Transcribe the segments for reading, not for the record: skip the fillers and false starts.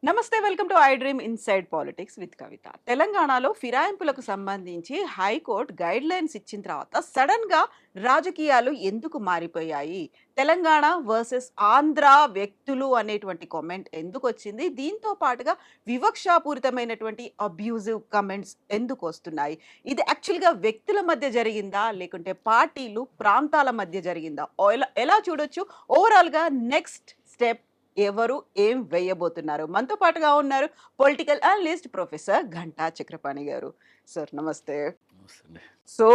నమస్తే welcome to I dream inside politics with Kavitha. తెలంగాణలో ఫిరాయింపులకు సంబంధించి హైకోర్టు గైడ్ లైన్స్ ఇచ్చిన తర్వాత సడన్ గా రాజకీయాలు ఎందుకు మారిపోయాయి? తెలంగాణ వర్సెస్ ఆంధ్ర వ్యక్తులు అనేటువంటి కామెంట్ ఎందుకు వచ్చింది? దీంతో పాటుగా వివక్షాపూరితమైనటువంటి అబ్యూజివ్ కమెంట్స్ ఎందుకు వస్తున్నాయి? ఇది యాక్చువల్గా వ్యక్తుల మధ్య జరిగిందా, లేకుంటే పార్టీలు ప్రాంతాల మధ్య జరిగిందా? ఎలా చూడొచ్చు? ఓవరాల్ గా నెక్స్ట్ స్టెప్ ఎవరు ఏం వేయబోతున్నారు? మనతో పాటుగా ఉన్నారు పొలిటికల్ అనలిస్ట్ ప్రొఫెసర్ ఘంటా చక్రపాణి గారు. సార్ నమస్తే. వస్తుంది. సో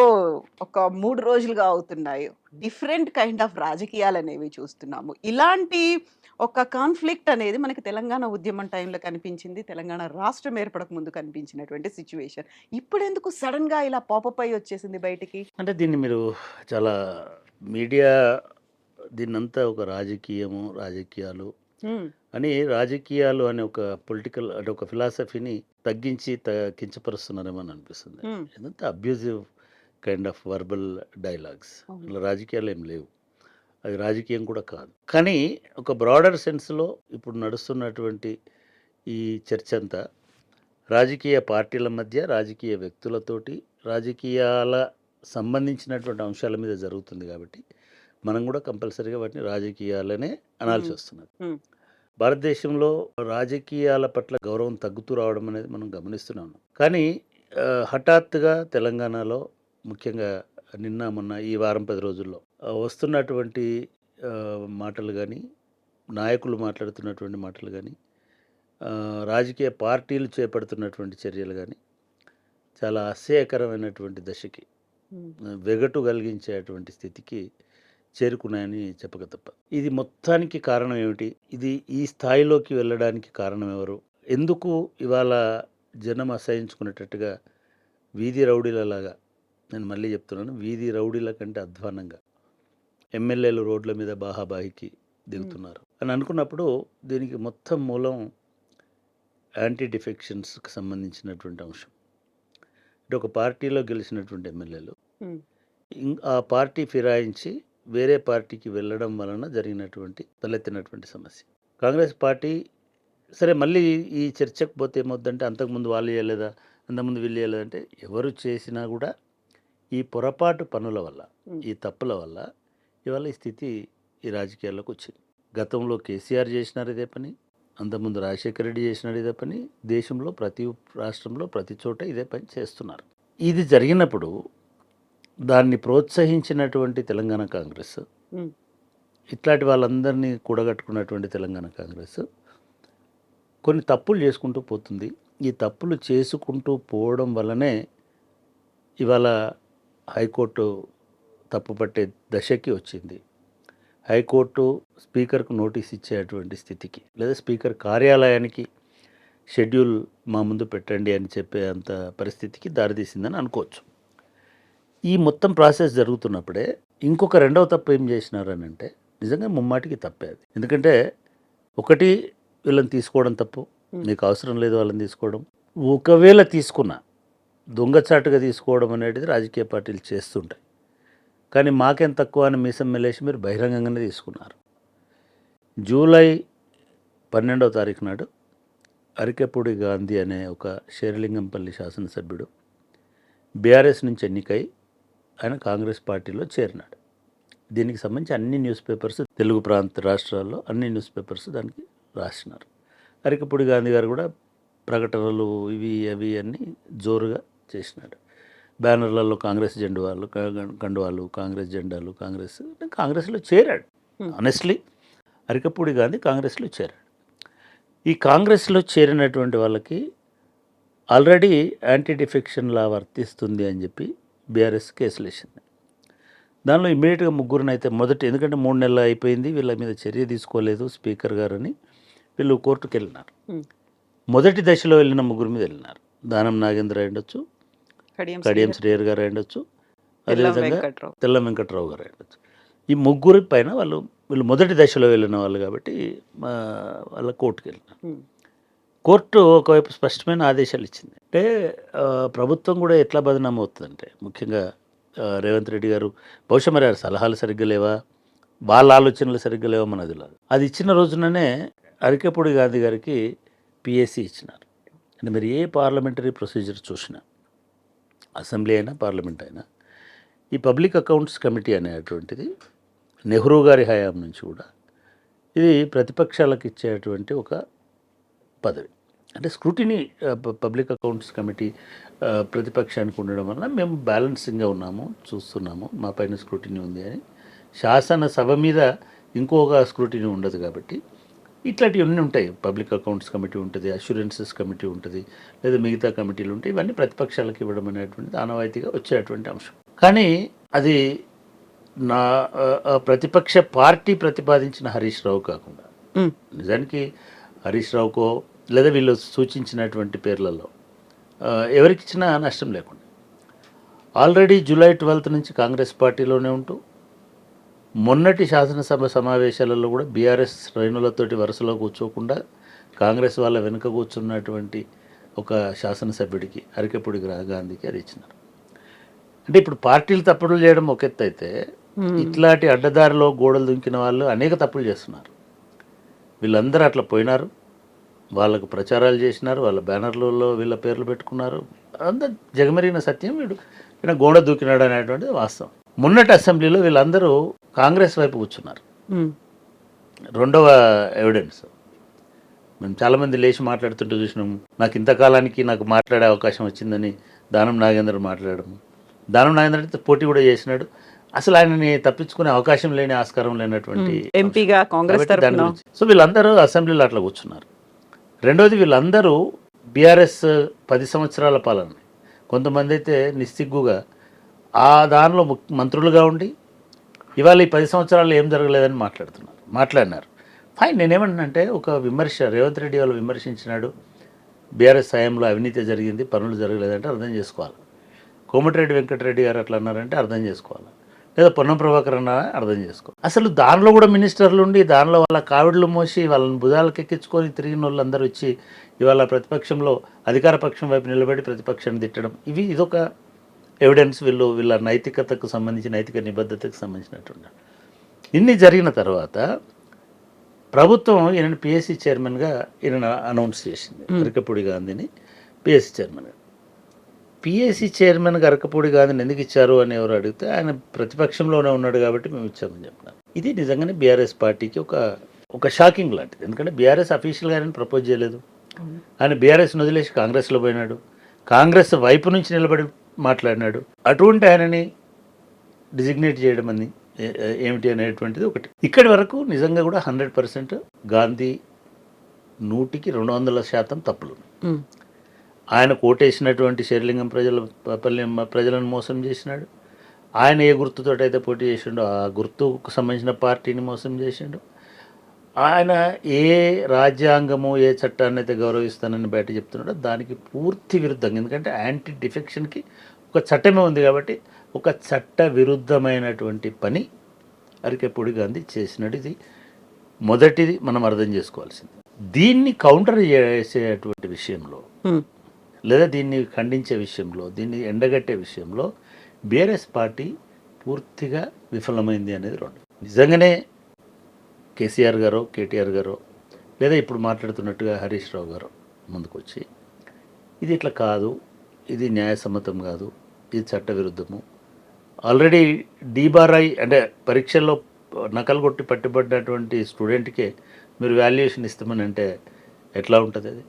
ఒక 3 రోజులుగా అవుతున్నాయి. డిఫరెంట్ కైండ్ ఆఫ్ రాజకీయాలనేవి చూస్తున్నాము. ఇలాంటి ఒక కాన్ఫ్లిక్ట్ అనేది మనకి తెలంగాణ ఉద్యమం టైంలో కనిపించింది. తెలంగాణ రాష్ట్రం ఏర్పడక ముందు కనిపించినటువంటి సిట్యుయేషన్. ఇప్పుడెందుకు సడన్‌గా ఇలా పాపప్ అయ్యి వచ్చేసింది బయటికి? అంటే దీన్ని మీరు చాలా మీడియా దీన్నంతా ఒక రాజకీయాలు హ్మ్. అని రాజకీయాలు అనే ఒక పొలిటికల్ అంటే ఒక ఫిలాసఫీని తగ్గించి కించపరుస్తున్నారేమో అని అనిపిస్తుంది. హ్మ్. ఇదంతా abusive kind of verbal dialogues. అవును. ఇలా రాజకీయాలు ఏం లేవు. అది రాజకీయం కూడా కాదు. కానీ ఒక బ్రాడర్ సెన్స్‌లో ఇప్పుడు నడుస్తున్నటువంటి ఈ చర్చ అంతా రాజకీయ పార్టీల మధ్య, రాజకీయ వ్యక్తులతోటి, రాజకీయాల సంబంధించినటువంటి అంశాల మీద జరుగుతుంది కాబట్టి, మనం కూడా కంపల్సరీగా వాటిని రాజకీయాలనే అనాల్సి హ్మ్. వస్తున్నది. హ్మ్. భారతదేశంలో రాజకీయాల పట్ల గౌరవం తగ్గుతూ రావడం అనేది మనం గమనిస్తూనే ఉన్నాం. కానీ హఠాత్తుగా తెలంగాణలో ముఖ్యంగా నిన్న, మొన్న ఈ వారం 10 రోజుల్లో వస్తున్నటువంటి మాటలు గానీ, నాయకులు మాట్లాడుతున్నటువంటి మాటలు గానీ, రాజకీయ పార్టీలు చేపడుతున్నటువంటి చర్యలు గానీ, చాలా అసహ్యకరమైనటువంటి దశకి, హ్మ్. వెగటు కలిగించేటువంటి స్థితికి చేరుకున్నాయని చెప్పక తప్ప. ఇది మొత్తానికి కారణం ఏమిటి? ఇది ఈ స్థాయిలోకి వెళ్ళడానికి కారణం ఎవరు? ఎందుకు ఇవాళ జనం అసహించుకునేటట్టుగా వీధి రౌడీలలాగా, నేను మళ్ళీ చెప్తున్నాను, వీధి రౌడీల కంటే అధ్వాన్నంగా ఎమ్మెల్యేలు రోడ్ల మీద బాహాబాహికి దిగుతున్నారు అని అనుకున్నప్పుడు, దీనికి మొత్తం మూలం యాంటీ డిఫెక్షన్స్‌కి సంబంధించినటువంటి అంశం. అంటే ఒక పార్టీలో గెలిచినటువంటి ఎమ్మెల్యేలు హ్మ్. ఆ పార్టీ ఫిరాయించి వేరే పార్టీకి వెళ్ళడం వలన జరిగినటువంటి తలెత్తినటువంటి సమస్య. కాంగ్రెస్ పార్టీ సరే మళ్ళీ ఈ చర్చకు పోతే ఏమవుద్దంటే, అంతకుముందు వాళ్ళు చేయలేదా? అంతకుముందు వీళ్ళు చేయలేదంటే, ఎవరు చేసినా కూడా ఈ పొరపాటు పనుల వల్ల, హ్మ్. ఈ తప్పుల వల్ల ఇవాళ ఈ స్థితి ఈ రాజకీయాల్లోకి వచ్చింది. గతంలో కేసీఆర్ చేసినారు ఇదే పని, అంతకుముందు రాజశేఖర రెడ్డి చేసినారు ఇదే పని, దేశంలో ప్రతి రాష్ట్రంలో ప్రతి చోట ఇదే పని చేస్తున్నారు. ఇది జరిగినప్పుడు దాన్ని ప్రోత్సహించినటువంటి తెలంగాణ కాంగ్రెస్, హ్మ్. ఇట్లాంటి వాళ్ళందరినీ కూడగట్టుకున్నటువంటి తెలంగాణ కాంగ్రెస్ కొన్ని తప్పులు చేసుకుంటూ పోతుంది. ఈ తప్పులు చేసుకుంటూ పోవడం వల్లనే ఇవాళ హైకోర్టు తప్పుపట్టే దశకి వచ్చింది. హైకోర్టు స్పీకర్కు నోటీస్ ఇచ్చేటువంటి స్థితికి, లేదా స్పీకర్ కార్యాలయానికి షెడ్యూల్ మా ముందు పెట్టండి అని చెప్పే అంత పరిస్థితికి దారితీసిందని అనుకోవచ్చు. ఈ మొత్తం ప్రాసెస్ జరుగుతున్నప్పుడే ఇంకొక రెండవ తప్పు ఏం చేసినారని అంటే, నిజంగా ముమ్మాటికి తప్పే అది. ఎందుకంటే ఒకటి, వీళ్ళని తీసుకోవడం తప్పు. మీకు అవసరం లేదు వాళ్ళని తీసుకోవడం. ఒకవేళ తీసుకున్నా దొంగచాటుగా తీసుకోవడం అనేది రాజకీయ పార్టీలు చేస్తుంటాయి. కానీ మాకేం తక్కువ అని మీసం మెలేసి మీరు బహిరంగంగానే తీసుకున్నారు. జూలై 12వ తారీఖు నాడు అరికెపూడి గాంధీ అనే ఒక శేరిలింగంపల్లి శాసనసభ్యుడు బీఆర్ఎస్ నుంచి ఎన్నికై ఆయన కాంగ్రెస్ పార్టీలో చేరినాడు. దీనికి సంబంధించి అన్ని న్యూస్ పేపర్స్, తెలుగు ప్రాంత రాష్ట్రాల్లో అన్ని న్యూస్ పేపర్స్ దానికి రాసినారు. అరికపూడి గాంధీ గారు కూడా ప్రకటనలు ఇవి అవి అన్నీ జోరుగా చేసినాడు. బ్యానర్లలో కాంగ్రెస్ కండువాలు, కాంగ్రెస్ జెండాలు, కాంగ్రెస్లో చేరాడు. ఆనెస్ట్లీ అరికపూడి గాంధీ కాంగ్రెస్లో చేరాడు. ఈ కాంగ్రెస్లో చేరినటువంటి వాళ్ళకి ఆల్రెడీ యాంటీ డిఫెక్షన్ లా వర్తిస్తుంది అని చెప్పి బీఆర్ఎస్ కేసులు వేసింది. దానిలో ఇమ్మీడియట్గా ముగ్గురినైతే ఎందుకంటే 3 నెలలు అయిపోయింది, వీళ్ళ మీద చర్య తీసుకోలేదు స్పీకర్ గారని వీళ్ళు కోర్టుకు వెళ్ళినారు. మొదటి దశలో వెళ్ళిన ముగ్గురు మీద వెళ్ళినారు. దానం నాగేంద్ర ఉండొచ్చు, కడియం శ్రేయర్ గారు ఉండొచ్చు, అదేవిధంగా తెల్లం వెంకట్రావు గారు ఉండొచ్చు. ఈ ముగ్గురి పైన వీళ్ళు మొదటి దశలో వెళ్ళిన వాళ్ళు కాబట్టి వాళ్ళ కోర్టుకు వెళ్ళినారు. కోర్టు ఒకవైపు స్పష్టమైన ఆదేశాలు ఇచ్చింది. అంటే ప్రభుత్వం కూడా ఎట్లా బదనాం అవుతుందంటే, ముఖ్యంగా రేవంత్ రెడ్డి గారు బహుశా మరి సలహాలు సరిగ్గా లేవా, వాళ్ళ ఆలోచనలు సరిగ్గా లేవా మనది లేదు. అది ఇచ్చిన రోజుననే అరికెపూడి గాంధీ గారికి పిఎస్సి ఇచ్చినారు. అంటే మీరు ఏ పార్లమెంటరీ ప్రొసీజర్ చూసినా, అసెంబ్లీ అయినా పార్లమెంట్ అయినా, ఈ పబ్లిక్ అకౌంట్స్ కమిటీ అనేటువంటిది నెహ్రూ గారి హయాం నుంచి కూడా ఇది ప్రతిపక్షాలకు ఇచ్చేటువంటి ఒక పదవి. అంటే స్క్రూటినీ పబ్లిక్ అకౌంట్స్ కమిటీ ప్రతిపక్షానికి ఉండడం వలన మేము బ్యాలెన్సింగ్గా ఉన్నాము, చూస్తున్నాము, మా పైన స్క్రూటినీ ఉంది అని. శాసనసభ మీద ఇంకొక స్క్రూటినీ ఉండదు కాబట్టి ఇట్లాంటివి అన్నీ ఉంటాయి. పబ్లిక్ అకౌంట్స్ కమిటీ ఉంటుంది, అష్యూరెన్సెస్ కమిటీ ఉంటుంది, లేదా మిగతా కమిటీలు ఉంటాయి. ఇవన్నీ ప్రతిపక్షాలకు ఇవ్వడం అనేటువంటిది ఆనవాయితీగా వచ్చేటువంటి అంశం. కానీ అది నా ప్రతిపక్ష పార్టీ ప్రతిపాదించిన హరీష్ రావు కాకుండా నిజానికి హరీష్ రావుకో లేదా వీళ్ళు సూచించినటువంటి పేర్లలో ఎవరికి ఇచ్చినా నష్టం లేకుండా ఆల్రెడీ జూలై 12 నుంచి కాంగ్రెస్ పార్టీలోనే ఉంటూ మొన్నటి శాసనసభ సమావేశాలలో కూడా బీఆర్ఎస్ శ్రేణులతోటి వరుసలో కూర్చోకుండా కాంగ్రెస్ వాళ్ళ వెనుక కూర్చున్నటువంటి ఒక శాసనసభ్యుడికి అరికెపూడి గాంధీకి అది ఇచ్చినారు. అంటే ఇప్పుడు పార్టీలు తప్పులు చేయడం ఒక ఎత్తు అయితే, ఇట్లాంటి అడ్డదారిలో గోడలు దుంకిన వాళ్ళు అనేక తప్పులు చేస్తున్నారు. వీళ్ళందరూ అట్లా పోయినారు, వాళ్ళకు ప్రచారాలు చేసినారు, వాళ్ళ బ్యానర్లలో వీళ్ళ పేర్లు పెట్టుకున్నారు. అంత జగమెరిగిన సత్యం. వీడు గోడ దూకినాడు అనేటువంటిది వాస్తవం. మొన్నటి అసెంబ్లీలో వీళ్ళందరూ కాంగ్రెస్ వైపు కూర్చున్నారు. రెండవ ఎవిడెన్స్, మేము చాలామంది లేచి మాట్లాడుతుంటే చూసినాం. నాకు ఇంతకాలానికి నాకు మాట్లాడే అవకాశం వచ్చిందని దానం నాగేంద్ర మాట్లాడము. దానం నాగేంద్ర పోటీ కూడా చేసినాడు. అసలు ఆయనని తప్పించుకునే అవకాశం లేని, ఆస్కారం లేనటువంటి ఎంపీగా కాంగ్రెస్ తరఫున. సో వీళ్ళందరూ అసెంబ్లీలో అట్లా కూర్చున్నారు. రెండోది, వీళ్ళందరూ బీఆర్ఎస్ 10 సంవత్సరాల పాలన, కొంతమంది అయితే నిస్సిగ్గుగా ఆ దానిలో మంత్రులుగా ఉండి ఇవాళ ఈ 10 సంవత్సరాలు ఏం జరగలేదని మాట్లాడినారు. ఫైన్. నేనేమంటున్నానంటే, ఒక విమర్శ రేవంత్ రెడ్డి వాళ్ళు విమర్శించినాడు, బీఆర్ఎస్ హయాంలో అవినీతి జరిగింది, పనులు జరగలేదంటే అర్థం చేసుకోవాలి. కోమటిరెడ్డి వెంకటరెడ్డి గారు అట్లా అన్నారంటే అర్థం చేసుకోవాలి, లేదా పొన్నం ప్రభాకర్ అన్నారా అర్థం చేసుకోవాలి. అసలు దానిలో కూడా మినిస్టర్లు ఉండి దానిలో వాళ్ళ కావిడ్లు మోసి వాళ్ళని భుజాలకు ఎక్కించుకొని తిరిగిన వాళ్ళు అందరూ వచ్చి ఇవాళ ప్రతిపక్షంలో అధికార పక్షం వైపు నిలబడి ప్రతిపక్షాన్ని తిట్టడం, ఇదొక ఎవిడెన్స్. వీళ్ళ నైతికతకు సంబంధించి, నైతిక నిబద్ధతకు సంబంధించినటువంటి ఇన్ని జరిగిన తర్వాత ప్రభుత్వం ఈయన పిఎస్సి చైర్మన్గా ఈయన అనౌన్స్ చేసింది, అరికెపూడి గాంధీని పిఎస్సి చైర్మన్గా. పిఎస్సి చైర్మన్గా అరకపూడి గాంధీని ఎందుకు ఇచ్చారు అని ఎవరు అడిగితే, ఆయన ప్రతిపక్షంలోనే ఉన్నాడు కాబట్టి మేము ఇచ్చామని చెప్పినారు. ఇది నిజంగానే బీఆర్ఎస్ పార్టీకి ఒక షాకింగ్ లాంటిది. ఎందుకంటే బీఆర్ఎస్ అఫీషియల్గా ఆయన ప్రపోజ్ చేయలేదు. ఆయన బీఆర్ఎస్ని వదిలేసి కాంగ్రెస్లో పోయినాడు, కాంగ్రెస్ వైపు నుంచి నిలబడి మాట్లాడినాడు. అటువంటి ఆయనని డిజిగ్నేట్ చేయడం అని ఏమిటి అనేటువంటిది ఒకటి. ఇక్కడి వరకు నిజంగా కూడా 100% గాంధీ 100% తప్పులు. ఆయన కోటేసినటువంటి శేర్లింగం ప్రజలను మోసం చేసినాడు. ఆయన ఏ గుర్తుతో అయితే పోటీ చేసిండో ఆ గుర్తుకు సంబంధించిన పార్టీని మోసం చేసిండు. ఆయన ఏ రాజ్యాంగము, ఏ చట్టాన్ని అయితే గౌరవిస్తానని బయట చెప్తున్నాడో దానికి పూర్తి విరుద్ధంగా, ఎందుకంటే యాంటీ డిఫెక్షన్కి ఒక చట్టమే ఉంది కాబట్టి ఒక చట్ట విరుద్ధమైనటువంటి పని అరికెపూడి గాంధీ చేసినట్టు ఇది మొదటిది మనం అర్థం చేసుకోవాల్సింది. దీన్ని కౌంటర్ చేసేటువంటి విషయంలో, లేదా దీన్ని ఖండించే విషయంలో, దీన్ని ఎండగట్టే విషయంలో బీఆర్ఎస్ పార్టీ పూర్తిగా విఫలమైంది అనేది రెండు. నిజంగానే కేసీఆర్ గారో, కేటీఆర్ గారో, లేదా ఇప్పుడు మాట్లాడుతున్నట్టుగా హరీష్ రావు గారు ముందుకొచ్చి ఇది ఇట్లా కాదు, ఇది న్యాయసమ్మతం కాదు, ఇది చట్టవిరుద్ధము, ఆల్రెడీ డీబార్ఐ అంటే పరీక్షల్లో నకలు కొట్టి పట్టుబడినటువంటి స్టూడెంట్కే మీరు వాల్యుయేషన్ ఇస్తామని అంటే ఎట్లా ఉంటుంది అది?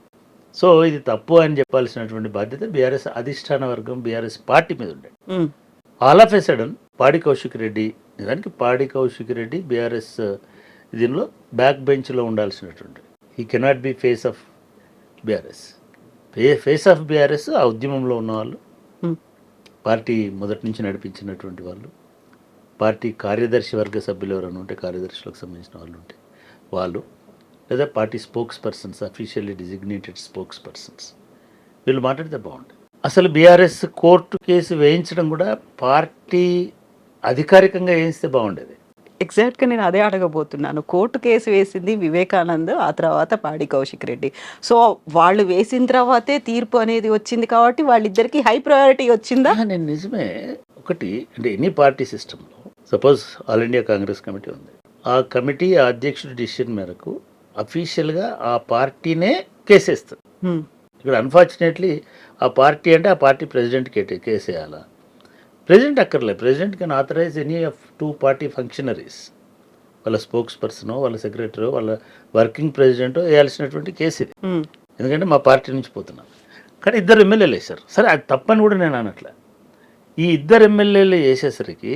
సో ఇది తప్పు అని చెప్పాల్సినటువంటి బాధ్యత బీఆర్ఎస్ అధిష్టాన వర్గం, బీఆర్ఎస్ పార్టీ మీద ఉండే. ఆల్ ఆఫ్ ఎ సడన్ పాడి కౌశిక్ రెడ్డి, నిజానికి పాడి కౌశిక్ రెడ్డి బీఆర్ఎస్ దీనిలో బ్యాక్ బెంచ్లో ఉండాల్సినటువంటి, he cannot be face of BRS. Face of BRS ఆ ఉద్యమంలో ఉన్నవాళ్ళు, పార్టీ మొదటి నుంచి నడిపించినటువంటి వాళ్ళు, పార్టీ కార్యదర్శి వర్గ సభ్యులు ఎవరైనా ఉంటే, కార్యదర్శులకు సంబంధించిన వాళ్ళు ఉంటే వాళ్ళు, లేదా party spokes persons, officially designated spokes persons, వీళ్ళు మాట్లాడితే బాగుంటుంది. అసలు బీఆర్ఎస్ కోర్టు కేసు వేయించడం కూడా పార్టీ అధికారికంగా వేయిస్తే బాగుండేది. ఎగ్జాక్ట్గా నేను అదే అడగబోతున్నాను. కోర్టు కేసు వేసింది వివేకానంద్, ఆ తర్వాత పాడి కౌశిక్ రెడ్డి. సో వాళ్ళు వేసిన తర్వాతే తీర్పు అనేది వచ్చింది కాబట్టి వాళ్ళిద్దరికి హై ప్రయారిటీ వచ్చిందా? నేను నిజమే. ఒకటి అంటే ఎనీ పార్టీ సిస్టంలో suppose all India Congress committee ఉంది, ఆ కమిటీ ఆ అధ్యక్షుడి డిసిషన్ మేరకు అఫీషియల్గా ఆ పార్టీనే కేసేస్తారు. హ్మ్. ఇక్కడ అన్ఫార్చునేట్లీ ఆ పార్టీ అంటే ఆ పార్టీ ప్రెసిడెంట్కి కేసేయాలా? ప్రెసిడెంట్ అక్కర్లే. President can authorize any of 2 party functionaries. వాళ్ళ స్పోక్స్ పర్సనో, వాళ్ళ సెక్రటరో, వాళ్ళ వర్కింగ్ ప్రెసిడెంటో వేయాల్సినటువంటి కేసు ఇది. హ్మ్. ఎందుకంటే మా పార్టీ నుంచి పోతున్నాం. కానీ ఇద్దరు ఎమ్మెల్యేలు వేశారు. సరే అది తప్పని కూడా నేను అనట్లే. ఈ ఇద్దరు ఎమ్మెల్యేలు వేసేసరికి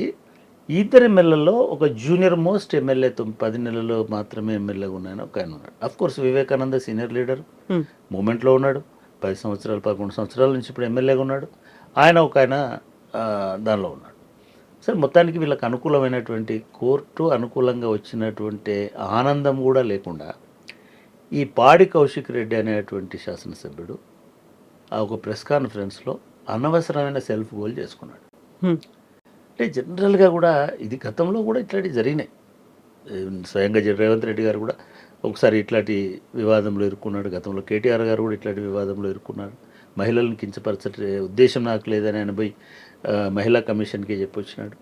ఈ ఇద్దరు ఎమ్మెల్యేలలో ఒక జూనియర్ మోస్ట్ ఎమ్మెల్యే 10 నెలలు మాత్రమే ఎమ్మెల్యేగా ఉన్నాయని ఒక ఆయన ఉన్నాడు. అఫ్కోర్స్ వివేకానంద సీనియర్ లీడర్ హ్మ్. మూమెంట్లో ఉన్నాడు. 10 సంవత్సరాలు 11 సంవత్సరాల నుంచి ఇప్పుడు ఎమ్మెల్యేగా ఉన్నాడు. ఆయన ఒక ఆయన దానిలో ఉన్నాడు. సరే మొత్తానికి వీళ్ళకి అనుకూలమైనటువంటి కోర్టు అనుకూలంగా వచ్చినటువంటి ఆనందం కూడా లేకుండా ఈ పాడి కౌశిక్ రెడ్డి అనేటువంటి శాసనసభ్యుడు ఆ ఒక ప్రెస్ కాన్ఫరెన్స్లో అనవసరమైన సెల్ఫ్ గోల్ చేసుకున్నాడు. హ్మ్. అంటే జనరల్గా కూడా ఇది గతంలో కూడా ఇట్లాంటివి జరిగినాయి. స్వయంగా రేవంత్ రెడ్డి గారు కూడా ఒకసారి ఇట్లాంటి వివాదంలో ఇరుక్కున్నాడు. గతంలో కేటీఆర్ గారు కూడా ఇట్లాంటి వివాదంలో ఇరుక్కున్నారు. మహిళలను కించపరచే ఉద్దేశం నాకు లేదని ఆయన పోయి మహిళా కమిషన్కి చెప్పొచ్చినాడు.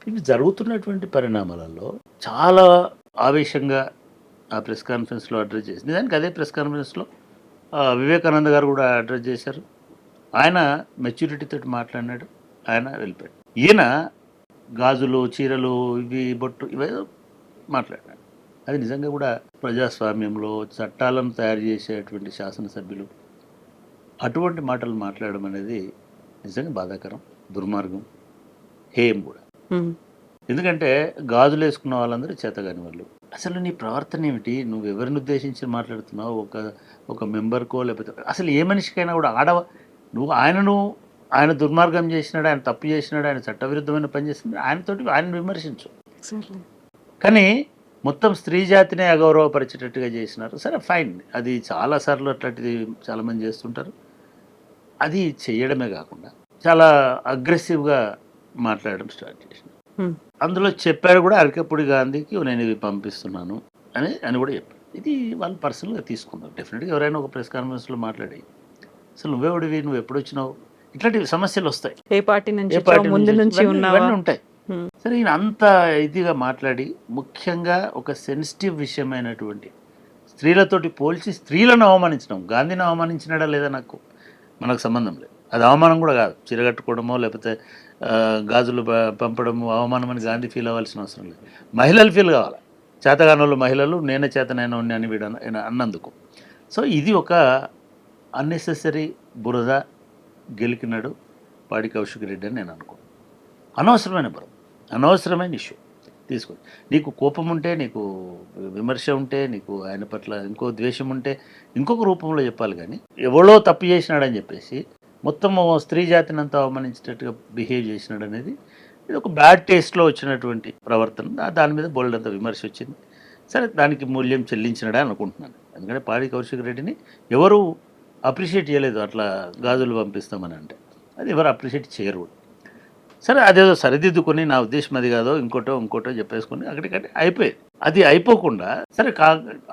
ఇవి జరుగుతున్నటువంటి పరిణామాలలో చాలా ఆవేశంగా ఆ ప్రెస్ కాన్ఫరెన్స్లో అడ్రస్ చేసింది. దానికి అదే ప్రెస్ కాన్ఫరెన్స్లో వివేకానంద గారు కూడా అడ్రస్ చేశారు. ఆయన మెచ్యూరిటీతో మాట్లాడినాడు. ఆయన వెళ్ళిపోయాడు. ఈయన గాజులు, చీరలు, ఇవి బొట్టు ఇవేదో మాట్లాడినాడు. అది నిజంగా కూడా ప్రజాస్వామ్యంలో చట్టాలను తయారు చేసేటువంటి శాసనసభ్యులు అటువంటి మాటలు మాట్లాడడం అనేది నిజంగా బాధాకరం, దుర్మార్గం, హేయం కూడా. హ్మ్. ఎందుకంటే గాజులు వేసుకున్న వాళ్ళందరూ చేతగాని వాళ్ళు. అసలు నీ ప్రవర్తన ఏమిటి? నువ్వు ఎవరిని ఉద్దేశించి మాట్లాడుతున్నావు? ఒక మెంబర్కో లేకపోతే అసలు ఏ మనిషికైనా కూడా నువ్వు ఆయన దుర్మార్గం చేసినాడు, ఆయన తప్పు చేసినాడు, ఆయన చట్టవిరుద్ధమైన పని చేసినాడు, ఆయన విమర్శించు. ఎగ్జాక్ట్లీ. కానీ మొత్తం స్త్రీ జాతినే అగౌరవపరిచేటట్టుగా చేసినారు. సరే ఫైన్, అది చాలాసార్లు అట్లాంటిది చాలామంది చేస్తుంటారు. అది చెయ్యడమే కాకుండా చాలా అగ్రెసివ్గా మాట్లాడడం స్టార్ట్ చేసినారు. హ్మ్. అందులో చెప్పారు కూడా అరకపూడి గాంధీకి నేను ఇవి పంపిస్తున్నాను అని కూడా చెప్పారు. ఇది వాళ్ళు పర్సనల్గా తీసుకున్నారు. డెఫినెట్గా ఎవరైనా ఒక ప్రెస్ కాన్ఫరెన్స్లో మాట్లాడి అసలు నువ్వెవడివి, నువ్వు ఎప్పుడు వచ్చినావు, ఇట్లాంటి సమస్యలు వస్తాయి. ఏ పార్టీ నుంచి ఏ పార్టీ ముందు నుంచి నుంచి ఉన్నావా? ఇవన్నీ ఉంటాయి. హ్మ్. సరే ఈయన అంత ఇదిగా మాట్లాడి ముఖ్యంగా ఒక సెన్సిటివ్ విషయమైనటువంటి స్త్రీలతోటి పోల్చి స్త్రీలను అవమానించడం. గాంధీని అవమానించినాడా లేదా మనకు సంబంధం లేదు. అది అవమానం కూడా కాదు. చీరగట్టుకోవడమో లేకపోతే గాజులు పంపడము అవమానం అని గాంధీ ఫీల్ అవ్వాల్సిన అవసరం లేదు. మహిళలు ఫీల్ కావాలి. చేతగానోళ్ళు మహిళలు నేనే చేతనైన అని వీడు అన్నందుకు. సో ఇది ఒక అన్నెసెసరీ బురద గెలికినాడు పాడి కౌశిక్ రెడ్డి అని నేను అనుకున్నాను. అనవసరమైన బురద, అనవసరమైన ఇష్యూ తీసుకొని నీకు కోపం ఉంటే, నీకు విమర్శ ఉంటే, నీకు ఆయన పట్ల ఇంకో ద్వేషం ఉంటే ఇంకొక రూపంలో చెప్పాలి. కానీ ఎవడో తప్పు చేసినాడని చెప్పేసి మొత్తం స్త్రీ జాతిని అంతా అవమానించేటట్టుగా బిహేవ్ చేసినాడు అనేది ఇది ఒక బ్యాడ్ టేస్ట్లో వచ్చినటువంటి ప్రవర్తన. దాని మీద బోల్డంత విమర్శ వచ్చింది. సరే దానికి మూల్యం చెల్లించినాడే అనుకుంటున్నాను. ఎందుకంటే పాడి కౌశిక్ రెడ్డిని ఎవరు అప్రిషియేట్ చేయలేదు. అట్లా గాజులు పంపిస్తామని అంటే అది ఎవరు అప్రిషియేట్ చేయరు. సరే అదేదో సరిదిద్దుకొని నా ఉద్దేశం అది కాదో ఇంకోటో చెప్పేసుకొని అక్కడికంటే అయిపోయేది. అది అయిపోకుండా సరే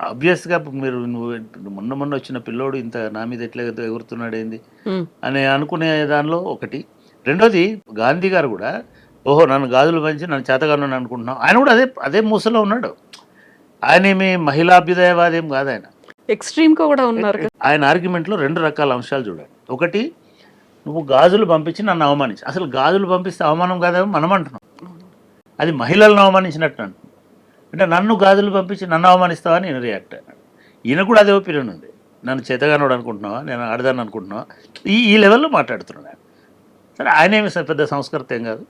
ఆబ్వియస్గా నువ్వు మొన్న వచ్చిన పిల్లోడు ఇంత నా మీద ఎట్లా ఎగురుతున్నాడు ఏంది అని అనుకునే దానిలో ఒకటి. రెండోది గాంధీ గారు కూడా ఓహో నన్ను గాజులు పంచి నన్ను చేతగాను అనుకుంటున్నావు. ఆయన కూడా అదే మూసలో ఉన్నాడు. ఆయన ఏమి మహిళాభ్యుదయవాదేం కాదు. ఆయన ఎక్స్ట్రీమ్గా కూడా ఉన్నారు. ఆయన ఆర్గ్యుమెంట్లో 2 రకాల అంశాలు చూడండి. ఒకటి, నువ్వు గాజులు పంపించి నన్ను అవమానించి, అసలు గాజులు పంపిస్తే అవమానం కాదేమో మనం అంటున్నాం. అది మహిళలను అవమానించినట్టు అంటున్నాం. అంటే నన్ను గాజులు పంపించి నన్ను అవమానిస్తావని నేను రియాక్ట్ అయ్యాను. ఈయన కూడా అదే ఒపీనియన్ ఉంది. నన్ను చేతగానోడు అనుకుంటున్నావా, నేను ఆడదాన్ని అనుకుంటున్నావా, ఈ లెవెల్లో మాట్లాడుతున్నాను. సరే ఆయన ఏమి పెద్ద సంస్కృతి ఏం కాదు.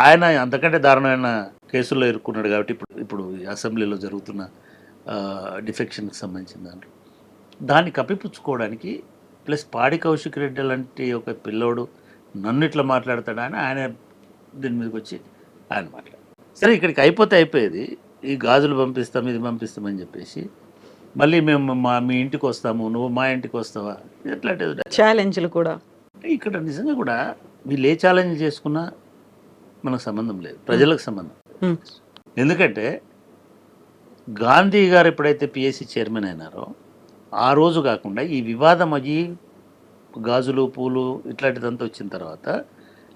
ఆయన అంతకంటే దారుణమైన కేసుల్లో ఇరుక్కున్నాడు కాబట్టి ఇప్పుడు అసెంబ్లీలో జరుగుతున్న డిఫెక్షన్కి సంబంధించిన దాన్ని కప్పిపుచ్చుకోవడానికి ప్లస్ పాడి కౌశిక్ రెడ్డి లాంటి ఒక పిల్లోడు నన్ను ఇట్లా మాట్లాడతాడు అని ఆయన దీని మీదకి వచ్చి ఆయన మాట్లాడారు. సరే ఇక్కడికి అయిపోయేది. ఈ గాజులు పంపిస్తాం, ఇది పంపిస్తామని చెప్పేసి మళ్ళీ మేము మీ ఇంటికి వస్తాము, నువ్వు మా ఇంటికి వస్తావా, ఎట్లాంటిది ఛాలెంజ్లు కూడా. ఇక్కడ నిజంగా కూడా వీళ్ళు ఏ ఛాలెంజ్ చేసుకున్నా మనకు సంబంధం లేదు, ప్రజలకు సంబంధం. ఎందుకంటే గాంధీ గారు ఎప్పుడైతే పిఎస్సి చైర్మన్ అయినారో ఆ రోజు కాకుండా ఈ వివాదం అయ్యి గాజులు పూలు ఇట్లాంటిదంతా వచ్చిన తర్వాత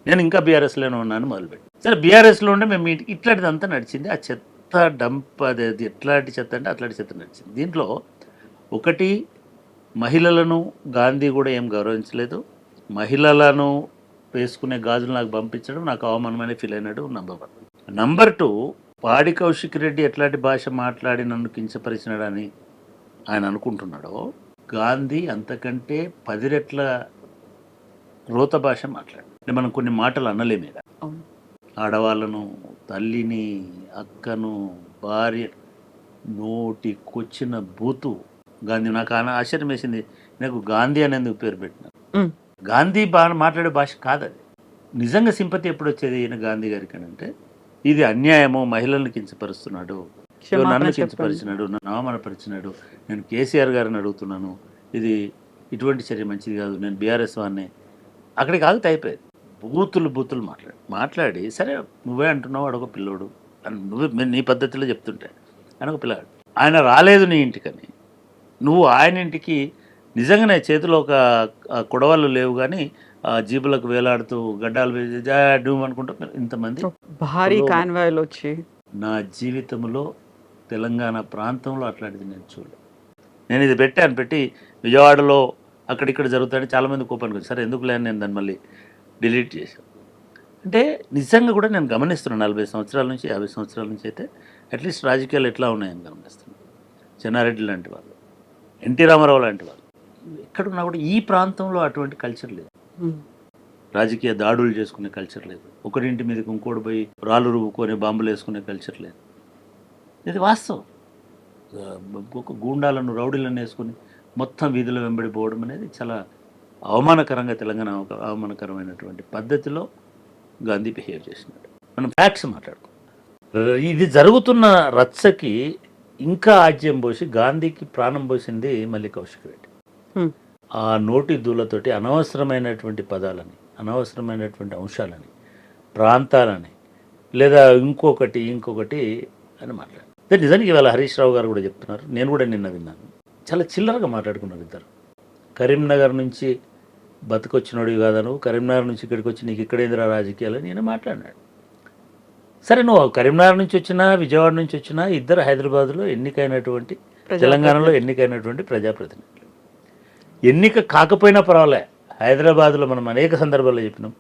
నేను ఇంకా బీఆర్ఎస్లోనే ఉన్నాను మొదలుపెట్టి. సరే బీఆర్ఎస్లో ఉంటే మేము ఇట్లాంటిదంతా నడిచింది. ఆ చెత్త డంప్ అది ఎట్లాంటి చెత్త అంటే అట్లాంటి చెత్త నడిచింది. దీంట్లో ఒకటి మహిళలను గాంధీ కూడా ఏం గౌరవించలేదు. మహిళలను వేసుకునే గాజులు నాకు పంపించడం నాకు అవమానమైన ఫీల్ అయినాడు. నంబర్ 1. నంబర్ 2, పాడి కౌశిక్ రెడ్డి ఎట్లాంటి భాష మాట్లాడి నన్ను కించపరిచినాడని ఆయన అనుకుంటున్నాడో, గాంధీ అంతకంటే 10 రెట్ల రోత భాష మాట్లాడు. మనం కొన్ని మాటలు అనలేమే. అవును. ఆడవాళ్ళను, తల్లిని, అక్కను, భార్య, నోటికొచ్చిన బూతు గాంధీ. నాకు ఆశ్చర్యం వేసింది, నాకు గాంధీ అనేందుకు పేరు పెట్టిన. ఉమ్. గాంధీ మాట్లాడే భాష కాదది. నిజంగా సింపతి ఎప్పుడు వచ్చేది ఈయన గాంధీ గారికి అంటే, ఇది అన్యాయము, మహిళలను కించపరుస్తున్నాడు, క్షమాపణ నన్ను చెప్పండి. కించపరిచినాడు, నన్ను అవమానపరిచినాడు, నేను కేసీఆర్ గారిని అడుగుతున్నాను, ఇది ఇటువంటి చర్య మంచిది కాదు, నేను బీఆర్ఎస్ వాడిని. అక్కడికి ఆగితే అయిపోయేది. బూతులు మాట్లాడి సరే నువ్వే అంటున్నావు, అడొక పిల్లోడు అని నువ్వు నీ పద్ధతిలో చెప్తుంటే ఆయన ఒక పిల్లాడు. ఆయన రాలేదు నీ ఇంటికని, నువ్వు ఆయన ఇంటికి నిజంగానే చేతిలో ఒక కొడవళ్ళు లేవు కానీ జీబులకు వేలాడుతూ గడ్డాలు డూమ్ అనుకుంటూ ఇంతమంది భారీ కాన్వాయ్లు వచ్చి. నా జీవితంలో తెలంగాణ ప్రాంతంలో అట్లాంటిది నేను చూడలేదు. నేను ఇది పెట్టి విజయవాడలో అక్కడిక్కడ జరుగుతాయని చాలామంది కోపానికి వచ్చి సరే ఎందుకు లేని నేను దాన్ని మళ్ళీ డిలీట్ చేశాను. అంటే నిజంగా కూడా నేను గమనిస్తున్నాను 40 సంవత్సరాల నుంచి 50 సంవత్సరాల నుంచి అయితే అట్లీస్ట్ రాజకీయాలు ఎట్లా ఉన్నాయని గమనిస్తున్నాను. చెన్నారెడ్డి లాంటి వాళ్ళు, ఎన్టీ రామారావు లాంటి వాళ్ళు ఎక్కడున్నా కూడా ఈ ప్రాంతంలో అటువంటి కల్చర్ లేదు. రాజకీయ దాడులు చేసుకునే కల్చర్ లేదు. ఒకరింటి మీదకి ఇంకోటి పోయి రాళ్ళు రువ్వుకొని బాంబులు వేసుకునే కల్చర్ లేదు. ఇది వాస్తవం. ఒక గూండాలను రౌడీలను వేసుకొని మొత్తం వీధుల వెంబడిపోవడం అనేది చాలా అవమానకరంగా, తెలంగాణ ఒక అవమానకరమైనటువంటి పద్ధతిలో గాంధీ బిహేవ్ చేసినాడు. మనం ఫ్యాక్ట్స్ మాట్లాడుకో. ఇది జరుగుతున్న రచ్చకి ఇంకా ఆజ్యం పోసి గాంధీకి ప్రాణం పోసింది మళ్ళీ కౌశిక్ రెడ్డి. ఆ నోటి దూలతోటి అనవసరమైనటువంటి పదాలని, అనవసరమైనటువంటి అంశాలని, ప్రాంతాలని, లేదా ఇంకొకటి అని మాట్లాడారు. అదే నిజానికి ఇవాళ హరీష్ రావు గారు కూడా చెప్తున్నారు, నేను కూడా నిన్న విన్నాను, చాలా చిల్లరగా మాట్లాడుకున్నారు ఇద్దరు. కరీంనగర్ నుంచి బతుకొచ్చినోడు కాదను, కరీంనగర్ నుంచి ఇక్కడికి వచ్చి నీకు ఇక్కడేందిరా రాజకీయాలు నేను మాట్లాడినాడు. సరే నువ్వు కరీంనగర్ నుంచి వచ్చినా విజయవాడ నుంచి వచ్చినా ఇద్దరు హైదరాబాద్లో ఎన్నికైనటువంటి, తెలంగాణలో ఎన్నికైనటువంటి ప్రజాప్రతినిధులు. ఎన్నిక కాకపోయినా పర్వాలే, హైదరాబాద్లో మనం అనేక సందర్భాల్లో చెప్పినాం,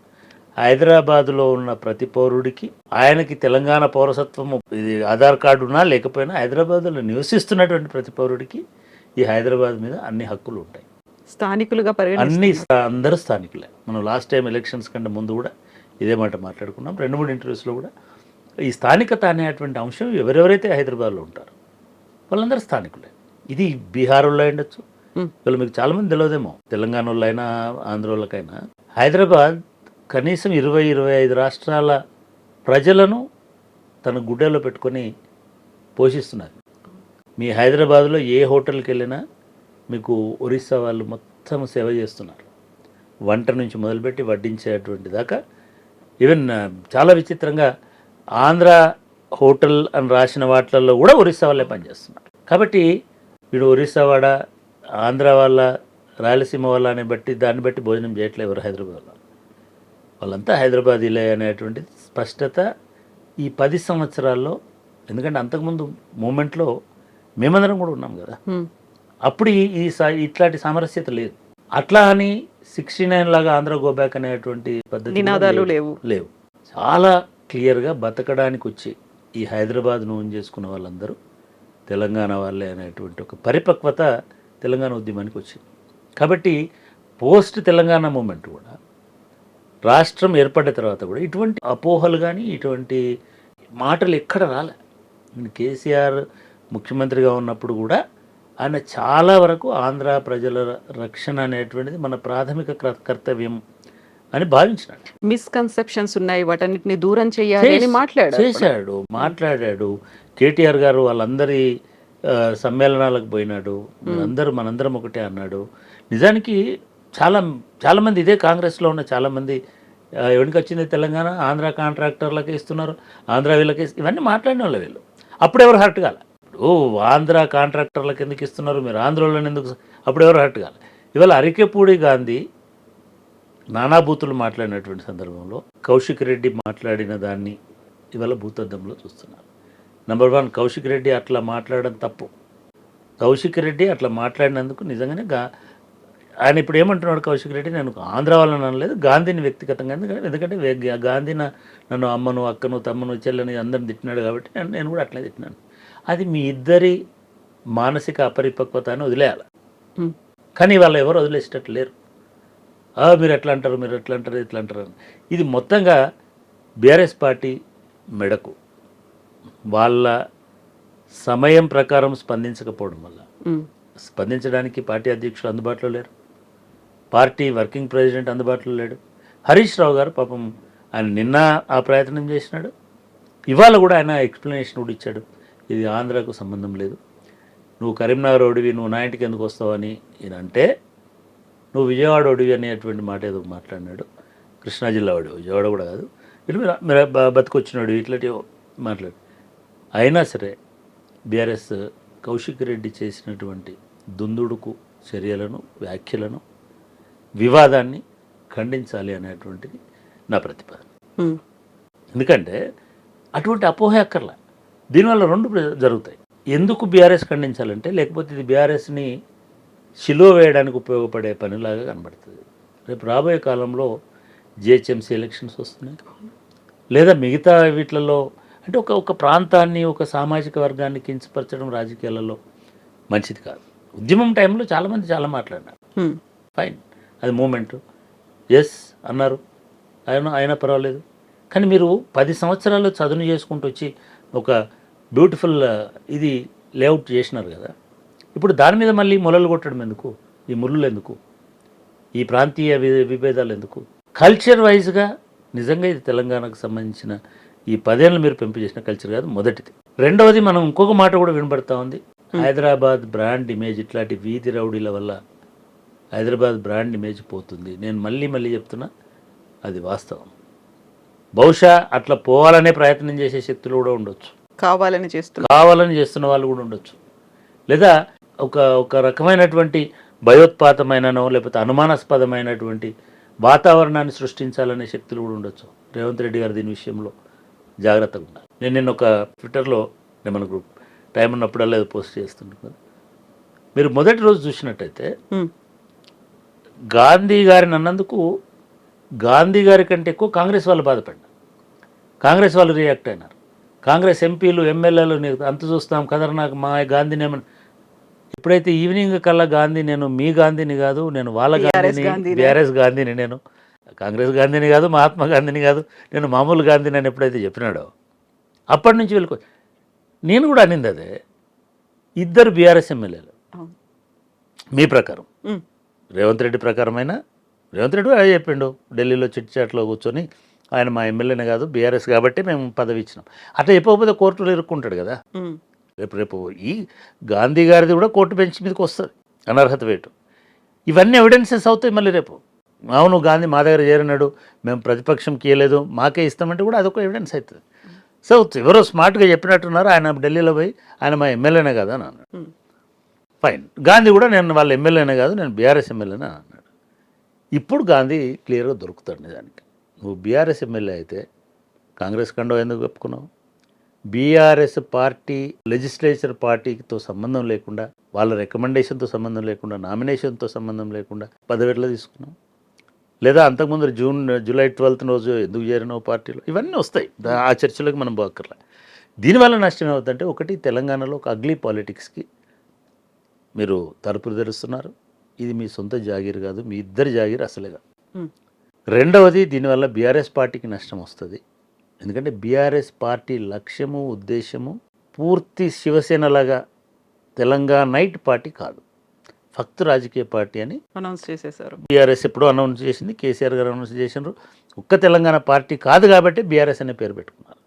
హైదరాబాద్లో ఉన్న ప్రతి పౌరుడికి ఆయనకి తెలంగాణ పౌరసత్వము ఇది ఆధార్ కార్డు ఉన్నా లేకపోయినా హైదరాబాద్లో నివసిస్తున్నటువంటి ప్రతి పౌరుడికి ఈ హైదరాబాద్ మీద అన్ని హక్కులు ఉంటాయి. స్థానికులుగా అందరూ స్థానికులే. మనం లాస్ట్ టైం ఎలక్షన్స్ కంటే ముందు కూడా ఇదే మాట మాట్లాడుకున్నాం. 2-3 ఇంటర్వ్యూస్లో కూడా ఈ స్థానికత అనేటువంటి అంశం ఎవరెవరైతే హైదరాబాద్లో ఉంటారో వాళ్ళందరూ స్థానికులే. ఇది బీహార్ వాళ్ళు ఉండొచ్చు, వీళ్ళు మీకు చాలామంది తెలియదేమో, తెలంగాణ వాళ్ళైనా ఆంధ్ర వాళ్ళకైనా హైదరాబాద్ కనీసం 20-25 రాష్ట్రాల ప్రజలను తన గుడ్డలో పెట్టుకొని పోషిస్తున్నారు. మీ హైదరాబాద్లో ఏ హోటల్కి వెళ్ళినా మీకు ఒరిస్సా వాళ్ళు మొత్తం సేవ చేస్తున్నారు. వంట నుంచి మొదలుపెట్టి వడ్డించేటువంటి దాకా. ఈవెన్ చాలా విచిత్రంగా ఆంధ్ర హోటల్ అని రాసిన వాటిల్లో కూడా ఒరిస్సా వాళ్ళే పనిచేస్తున్నారు. కాబట్టి వీడు ఒరిస్సా వాడ, ఆంధ్ర వాళ్ళ, రాయలసీమ వాళ్ళ అని బట్టి దాన్ని బట్టి భోజనం చేయట్లేదు ఎవరు హైదరాబాద్లో. వాళ్ళంతా హైదరాబాదీలే అనేటువంటి స్పష్టత ఈ 10 సంవత్సరాల్లో. ఎందుకంటే అంతకుముందు మూమెంట్లో మేమందరం కూడా ఉన్నాం కదా, అప్పుడు ఇట్లాంటి సామరస్యత లేదు. అట్లా అని 69 లాగా ఆంధ్ర గోబ్యాక్ అనేటువంటి పద్ధతి నినాదాలు లేవు. చాలా క్లియర్గా బతకడానికి వచ్చి ఈ హైదరాబాద్ను ఓన్ చేసుకున్న వాళ్ళందరూ తెలంగాణ వాళ్ళే అనేటువంటి ఒక పరిపక్వత తెలంగాణ ఉద్యమానికి వచ్చింది. కాబట్టి పోస్ట్ తెలంగాణ మూమెంట్ కూడా, రాష్ట్రం ఏర్పడిన తర్వాత కూడా ఇటువంటి అపోహలు కానీ ఇటువంటి మాటలు ఎక్కడ రాలే. కేసీఆర్ ముఖ్యమంత్రిగా ఉన్నప్పుడు కూడా ఆయన చాలా వరకు ఆంధ్ర ప్రజల రక్షణ అనేటువంటిది మన ప్రాథమిక కర్తవ్యం అని భావించినాడు. మిస్కన్సెప్షన్స్ ఉన్నాయి, వాటన్నిటిని దూరం చేయాలని మాట్లాడాడు. కేటీఆర్ గారు వాళ్ళందరి సమ్మేళనాలకు పోయినాడు, మనందరం ఒకటే అన్నాడు. నిజానికి చాలామంది ఇదే కాంగ్రెస్లో ఉన్న చాలామంది ఎవరికి వచ్చింది తెలంగాణ, ఆంధ్ర కాంట్రాక్టర్లకే ఇస్తున్నారు, ఆంధ్ర వీళ్ళకి ఇవన్నీ మాట్లాడిన వాళ్ళు వీళ్ళు. అప్పుడు ఎవరు హర్ట్ కాలే. ఆంధ్ర కాంట్రాక్టర్లకు ఎందుకు ఇస్తున్నారు, మీరు ఆంధ్రలోనే ఎందుకు, అప్పుడు ఎవరు హర్ట్ కాలే. ఇవాళ అరికెపూడి గాంధీ నానాబూతులు మాట్లాడినటువంటి సందర్భంలో కౌశిక్ రెడ్డి మాట్లాడిన దాన్ని ఇవాళ భూతద్దంలో చూస్తున్నారు. నెంబర్ 1, కౌశిక్ రెడ్డి అట్లా మాట్లాడడం తప్పు. కౌశిక్ రెడ్డి అట్లా మాట్లాడినందుకు నిజంగానే ఆయన ఇప్పుడు ఏమంటున్నాడు కౌశిక్ రెడ్డి, నేను ఆంధ్ర వాళ్ళని అనలేదు, గాంధీని వ్యక్తిగతంగా, ఎందుకంటే గాంధీ నన్ను అమ్మను, అక్కను, తమ్మను, చెల్లని అందరిని తిట్టినాడు కాబట్టి నేను కూడా అట్లే తిట్టినాను. అది మీ ఇద్దరి మానసిక అపరిపక్వత అని వదిలేయాలి. కానీ వాళ్ళు ఎవరు వదిలేసేటట్లు లేరు. మీరు ఎట్లా అంటారు, మీరు ఎట్లా అంటారు, ఇట్లా అంటారు అని. ఇది మొత్తంగా బీఆర్ఎస్ పార్టీ మెడకు వాళ్ళ సమయం ప్రకారం స్పందించకపోవడం వల్ల, స్పందించడానికి పార్టీ అధ్యక్షులు అందుబాటులో లేరు, పార్టీ వర్కింగ్ ప్రెసిడెంట్ అందుబాటులో లేడు. హరీష్ రావు గారు పాపం ఆయన నిన్న ఆ ప్రయత్నం చేసినాడు, ఇవాళ కూడా ఆయన ఎక్స్ప్లెనేషన్ కూడా ఇచ్చాడు, ఇది ఆంధ్రాకు సంబంధం లేదు, నువ్వు కరీంనగర్ ఓడివి, నువ్వు నా ఇంటికి ఎందుకు వస్తావని ఈయనంటే, నువ్వు విజయవాడ ఓడివి అనేటువంటి మాట ఏదో మాట్లాడినాడు. కృష్ణా జిల్లా వాడు, విజయవాడ కూడా కాదు, ఇటు మీరు బతికొచ్చినాడు ఇట్లాంటి మాట్లాడు. అయినా సరే బీఆర్ఎస్ కౌశిక్ రెడ్డి చేసినటువంటి దుందుడుకు చర్యలను, వ్యాఖ్యలను, వివాదాన్ని ఖండించాలి అనేటువంటిది నా ప్రతిపాదన. ఎందుకంటే అటువంటి అపోహ అక్కర్లా. దీనివల్ల రెండు జరుగుతాయి. ఎందుకు బీఆర్ఎస్ ఖండించాలంటే, లేకపోతే ఇది బీఆర్ఎస్ని సిలువ వేయడానికి ఉపయోగపడే పనిలాగా కనబడుతుంది. రేపు రాబోయే కాలంలో జిహెచ్ఎంసీ ఎలక్షన్స్ వస్తున్నాయి, లేదా మిగతా వీటిలలో అంటే ఒక ప్రాంతాన్ని, ఒక సామాజిక వర్గాన్ని కించపరచడం రాజకీయాలలో మంచిది కాదు. ఉద్యమం టైంలో చాలామంది చాలా మాట్లాడినారు, ఫైన్, అది మూమెంట్, ఎస్ అన్నారు, అయినా పర్వాలేదు. కానీ మీరు 10 సంవత్సరాలు చదును చేసుకుంటూ వచ్చి ఒక బ్యూటిఫుల్ ఇది లేఅవుట్ చేసినారు కదా, ఇప్పుడు దాని మీద మళ్ళీ మొలలు కొట్టడం ఎందుకు, ఈ ముళ్ళు ఎందుకు, ఈ ప్రాంతీయ విభేదాలు ఎందుకు? కల్చర్ వైజ్గా నిజంగా ఇది తెలంగాణకు సంబంధించిన ఈ 10 ఏళ్ళు మీరు పెంపు చేసిన కల్చర్ కాదు, మొదటిది. రెండవది, మనం ఇంకొక మాట కూడా వినబడతా ఉంది, హైదరాబాద్ బ్రాండ్ ఇమేజ్, ఇట్లాంటి వీధి రౌడీల వల్ల హైదరాబాద్ బ్రాండ్ ఇమేజ్ పోతుంది. నేను మళ్ళీ చెప్తున్నా, అది వాస్తవం. బహుశా అట్లా పోవాలనే ప్రయత్నం చేసే శక్తులు కూడా ఉండొచ్చు, కావాలని చేస్తున్న వాళ్ళు కూడా ఉండొచ్చు, లేదా ఒక రకమైనటువంటి భయోత్పాతమైననో లేకపోతే అనుమానాస్పదమైనటువంటి వాతావరణాన్ని సృష్టించాలనే శక్తులు కూడా ఉండొచ్చు. రేవంత్ రెడ్డి గారు దీని విషయంలో జాగ్రత్తగా ఉండాలి. నేను ఒక ట్విట్టర్లో మనకు టైం ఉన్నప్పుడల్లా పోస్ట్ చేస్తుంటాను. మీరు మొదటి రోజు చూసినట్టయితే గాంధీ గారిని అన్నందుకు గాంధీ గారి కంటే ఎక్కువ కాంగ్రెస్ వాళ్ళు బాధపడ్డారు, కాంగ్రెస్ వాళ్ళు రియాక్ట్ అయినారు. కాంగ్రెస్ ఎంపీలు, ఎమ్మెల్యేలు అంత చూస్తాం కదరా, నాకు మా గాంధీని ఏమన్నా. ఎప్పుడైతే ఈవినింగ్ కల్లా గాంధీ, నేను మీ గాంధీని కాదు, నేను వాళ్ళ గాంధీని, బీఆర్ఎస్ గాంధీని, నేను కాంగ్రెస్ గాంధీని కాదు, మహాత్మా గాంధీని కాదు, నేను మామూలు గాంధీని అని ఎప్పుడైతే చెప్పినాడో అప్పటి నుంచి వెళ్ళుకో. నేను కూడా అనింది అదే, ఇద్దరు బీఆర్ఎస్ ఎమ్మెల్యేలు మీ ప్రకారం, రేవంత్ రెడ్డి ప్రకారమైనా, రేవంత్ రెడ్డి అదే చెప్పిండు, ఢిల్లీలో చిట్చాట్లో కూర్చొని, ఆయన మా ఎమ్మెల్యేనే కాదు, బీఆర్ఎస్ కాబట్టి మేము పదవి ఇచ్చినాం. అట్లా చెప్పకపోతే కోర్టులో ఇరుక్కుంటాడు కదా. రేపు ఈ గాంధీ గారిది కూడా కోర్టు బెంచ్ మీదకి వస్తుంది, అనర్హత వేటు. ఇవన్నీ ఎవిడెన్సెస్ అవుతాయి మళ్ళీ రేపు. అవును, గాంధీ మా దగ్గర చేరినాడు, మేము ప్రతిపక్షంకి ఇవ్వలేదు, మాకే ఇస్తామంటే కూడా అదొక ఎవిడెన్స్ అవుతుంది. సో ఎవరో స్మార్ట్గా చెప్పినట్టున్నారు, ఆయన ఢిల్లీలో పోయి ఆయన మా ఎమ్మెల్యేనే కదా అని అన్నాడు. ఫైన్, గాంధీ కూడా నేను వాళ్ళ ఎమ్మెల్యేనే కాదు, నేను బీఆర్ఎస్ ఎమ్మెల్యేనే అన్నాడు. ఇప్పుడు గాంధీ క్లియర్గా దొరుకుతాడు నిజానికి. నువ్వు బీఆర్ఎస్ ఎమ్మెల్యే అయితే కాంగ్రెస్ కండో ఎందుకు చెప్పుకున్నావు? బీఆర్ఎస్ పార్టీ లెజిస్లేచర్ పార్టీతో సంబంధం లేకుండా, వాళ్ళ రికమెండేషన్తో సంబంధం లేకుండా, నామినేషన్తో సంబంధం లేకుండా పదవిలో తీసుకున్నాం. లేదా అంతకుముందు జూలై 12th రోజు ఎందుకు చేరినావు పార్టీలో, ఇవన్నీ వస్తాయి, ఆ చర్చలోకి మనం పోక్కర్లే. దీనివల్ల నష్టం ఏమవుతుందంటే, ఒకటి, తెలంగాణలో ఒక అగ్లీ పాలిటిక్స్కి మీరు తలుపులు తెరుస్తున్నారు. ఇది మీ సొంత జాగీరు కాదు, మీ ఇద్దరి జాగీరు అసలేగా. రెండవది, దీనివల్ల బీఆర్ఎస్ పార్టీకి నష్టం వస్తుంది. ఎందుకంటే బీఆర్ఎస్ పార్టీ లక్ష్యము, ఉద్దేశము పూర్తి శివసేనలాగా తెలంగాణ నైట్ పార్టీ కాదు, ఫక్త్ రాజకీయ పార్టీ అని అనౌన్స్ చేసేసారు. బీఆర్ఎస్ ఎప్పుడూ అనౌన్స్ చేసింది, కేసీఆర్ గారు అనౌన్స్ చేసినారు. ఒక్క తెలంగాణ పార్టీ కాదు కాబట్టి బీఆర్ఎస్ అనే పేరు పెట్టుకున్నారు.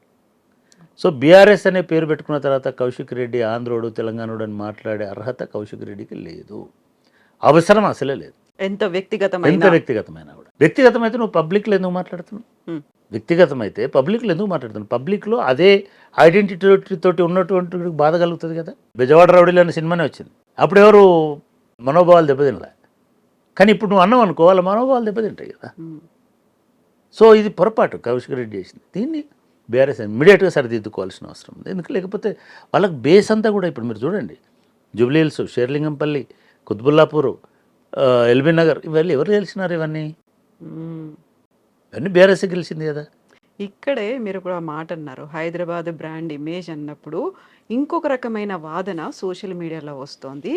సో బీఆర్ఎస్ అనే పేరు పెట్టుకున్న తర్వాత కౌశిక్ రెడ్డి ఆంధ్రోడు, తెలంగాణోడు అని మాట్లాడే అర్హత కౌశిక్ రెడ్డికి లేదు, అవసరం అసలే లేదు. ఎంత వ్యక్తిగతమైన కూడా. వ్యక్తిగతమైతే నువ్వు పబ్లిక్లో ఎందుకు మాట్లాడుతున్నావు? వ్యక్తిగతమైతే పబ్లిక్లో ఎందుకు మాట్లాడుతున్నావు? పబ్లిక్లో అదే ఐడెంటిటీ తోటి ఉన్నటువంటి బాధ కలుగుతుంది కదా. బెజవాడ రౌడీలు అనే సినిమానే వచ్చింది, అప్పుడు ఎవరు మనోభావాలు దెబ్బతినలే. కానీ ఇప్పుడు నువ్వు అన్నావు అనుకో, వాళ్ళ మనోభావాలు దెబ్బతింటాయి కదా. సో ఇది పొరపాటు కౌశిక్ రెడ్డి చేసింది. దీన్ని బీఆర్ఎస్ ఇమ్మీడియట్గా సరిదిద్దుకోవాల్సిన అవసరం ఉంది. ఎందుకు లేకపోతే వాళ్ళకి బేస్ అంతా కూడా, ఇప్పుడు మీరు చూడండి, జూబ్లీ హిల్స్, షేర్లింగంపల్లి, కుత్బుల్లాపూర్, ఎల్బీ నగర్, ఇవన్నీ ఎవరు గెలిచినారు? ఇవన్నీ మ్మ్. ఇవన్నీ బీఆర్ఎస్ గెలిచింది కదా. ఇక్కడే మీరు కూడా మాట అన్నారు, హైదరాబాద్ బ్రాండ్ ఇమేజ్ అన్నప్పుడు ఇంకొక రకమైన వాదన సోషల్ మీడియాలో వస్తోంది.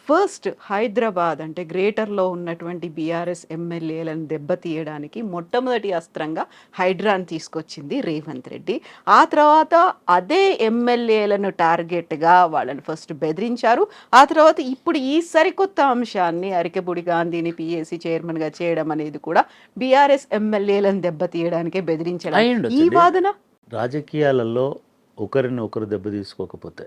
ఫస్ట్ హైదరాబాద్ అంటే గ్రేటర్లో ఉన్నటువంటి బీఆర్ఎస్ ఎమ్మెల్యేలను దెబ్బతీయడానికి మొట్టమొదటి అస్త్రంగా హైడ్రాని తీసుకొచ్చింది రేవంత్ రెడ్డి. ఆ తర్వాత అదే ఎమ్మెల్యేలను టార్గెట్గా వాళ్ళని ఫస్ట్ బెదిరించారు. ఆ తర్వాత ఇప్పుడు ఈ సరికొత్త అంశాన్ని అరికెబుడి గాంధీని పిఏసీ చైర్మన్గా చేయడం అనేది కూడా బీఆర్ఎస్ ఎమ్మెల్యేలను దెబ్బతీయడానికే బెదిరించడం. అయి ఈ ఉండొచ్చండి. వాదన రాజకీయాలలో ఒకరిని ఒకరు దెబ్బ తీసుకోకపోతే,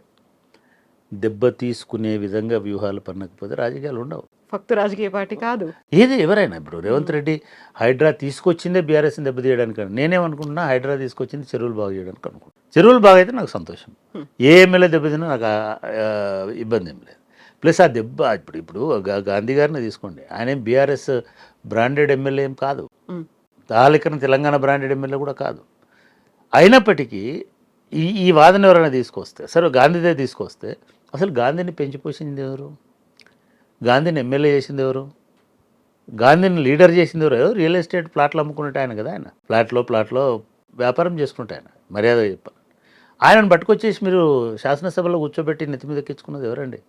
దెబ్బ తీసుకునే విధంగా వ్యూహాలు పన్నకపోతే రాజకీయాలు ఉండవు. ఫక్తు రాజకీయ పార్టీ కాదు. ఏది ఎవరైనా ఇప్పుడు రేవంత్ రెడ్డి హైడ్రా తీసుకొచ్చిందే బీఆర్ఎస్ని దెబ్బతీయడానికి. నేనేమనుకుంటున్నా, హైడ్రా తీసుకొచ్చింది చెరువులు బాగు చేయడానికి అనుకుంటున్నాను. చెరువులు బాగా అయితే నాకు సంతోషం. ఏ ఎమ్మెల్యే దెబ్బతిన్నా నాకు ఇబ్బంది ఏం లేదు. ప్లస్ ఆ దెబ్బ ఇప్పుడు గాంధీ గారిని తీసుకోండి, ఆయన ఏం బీఆర్ఎస్ బ్రాండెడ్ ఎమ్మెల్యే ఏం కాదు, మ్మ్. తాలికన తెలంగాణ బ్రాండెడ్ ఎమ్మెల్యే కూడా కాదు. అయినప్పటికీ ఈ వాదన ఎవరైనా తీసుకొస్తే, సరే గాంధీదే తీసుకొస్తే, అసలు గాంధీని పెంచి పోషించింది ఎవరు? గాంధీని ఎమ్మెల్యే చేసింది ఎవరు? గాంధీని లీడర్ చేసింది ఎవరు? రియల్ ఎస్టేట్ ప్లాట్లు అమ్ముకున్నట్టు ఆయన కదా. ఆయన ప్లాట్లో వ్యాపారం చేసుకుంటే ఆయన మర్యాద చెప్పాలి. ఆయనను పట్టుకొచ్చేసి మీరు శాసనసభలో కూర్చోబెట్టి నెత్తి మీద ఎక్కించుకున్నది ఎవరండి?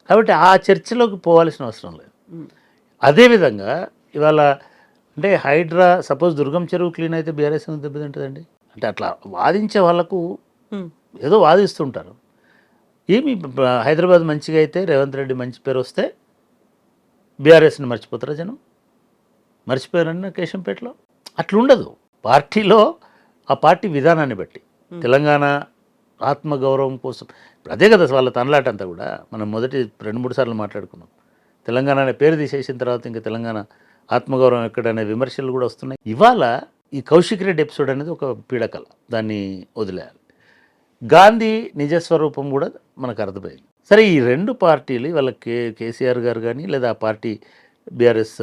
కాబట్టి ఆ చర్చలోకి పోవాల్సిన అవసరం లేదు. మ్మ్. అదేవిధంగా ఇవాళ అంటే హైడ్రా సపోజ్ దుర్గం చెరువు క్లీన్ అయితే బీఆర్ఎస్ దెబ్బతింటుందండి. అంటే అట్లా వాదించే వాళ్ళకు మ్మ్. ఏదో వాదిస్తుంటారు. ఏమి హైదరాబాద్ మంచిగా అయితే, రేవంత్ రెడ్డి మంచి పేరు వస్తే బీఆర్ఎస్ని మర్చిపోతారా జనం? మర్చిపోయారన్న కేశంపేటలో అట్లుండదు. పార్టీలో ఆ పార్టీ విధానాన్ని బట్టి తెలంగాణ ఆత్మగౌరవం కోసం ఇప్పుడు అదే కదా వాళ్ళ తనలాట అంతా కూడా. మనం మొదటి 2-3 సార్లు మాట్లాడుకున్నాం. తెలంగాణ అనే పేరు తీసేసిన తర్వాత ఇంకా తెలంగాణ ఆత్మగౌరవం ఎక్కడనే విమర్శలు కూడా వస్తున్నాయి. ఇవాళ ఈ కౌశిక్ రెడ్డి ఎపిసోడ్ అనేది ఒక పీడకల, దాన్ని వదిలేయాలి. గాంధీ నిజస్వరూపం కూడా మనకు అర్థమైంది. సరే, ఈ రెండు పార్టీలు వాళ్ళ కేసీఆర్ గారు కానీ లేదా ఆ పార్టీ బీఆర్ఎస్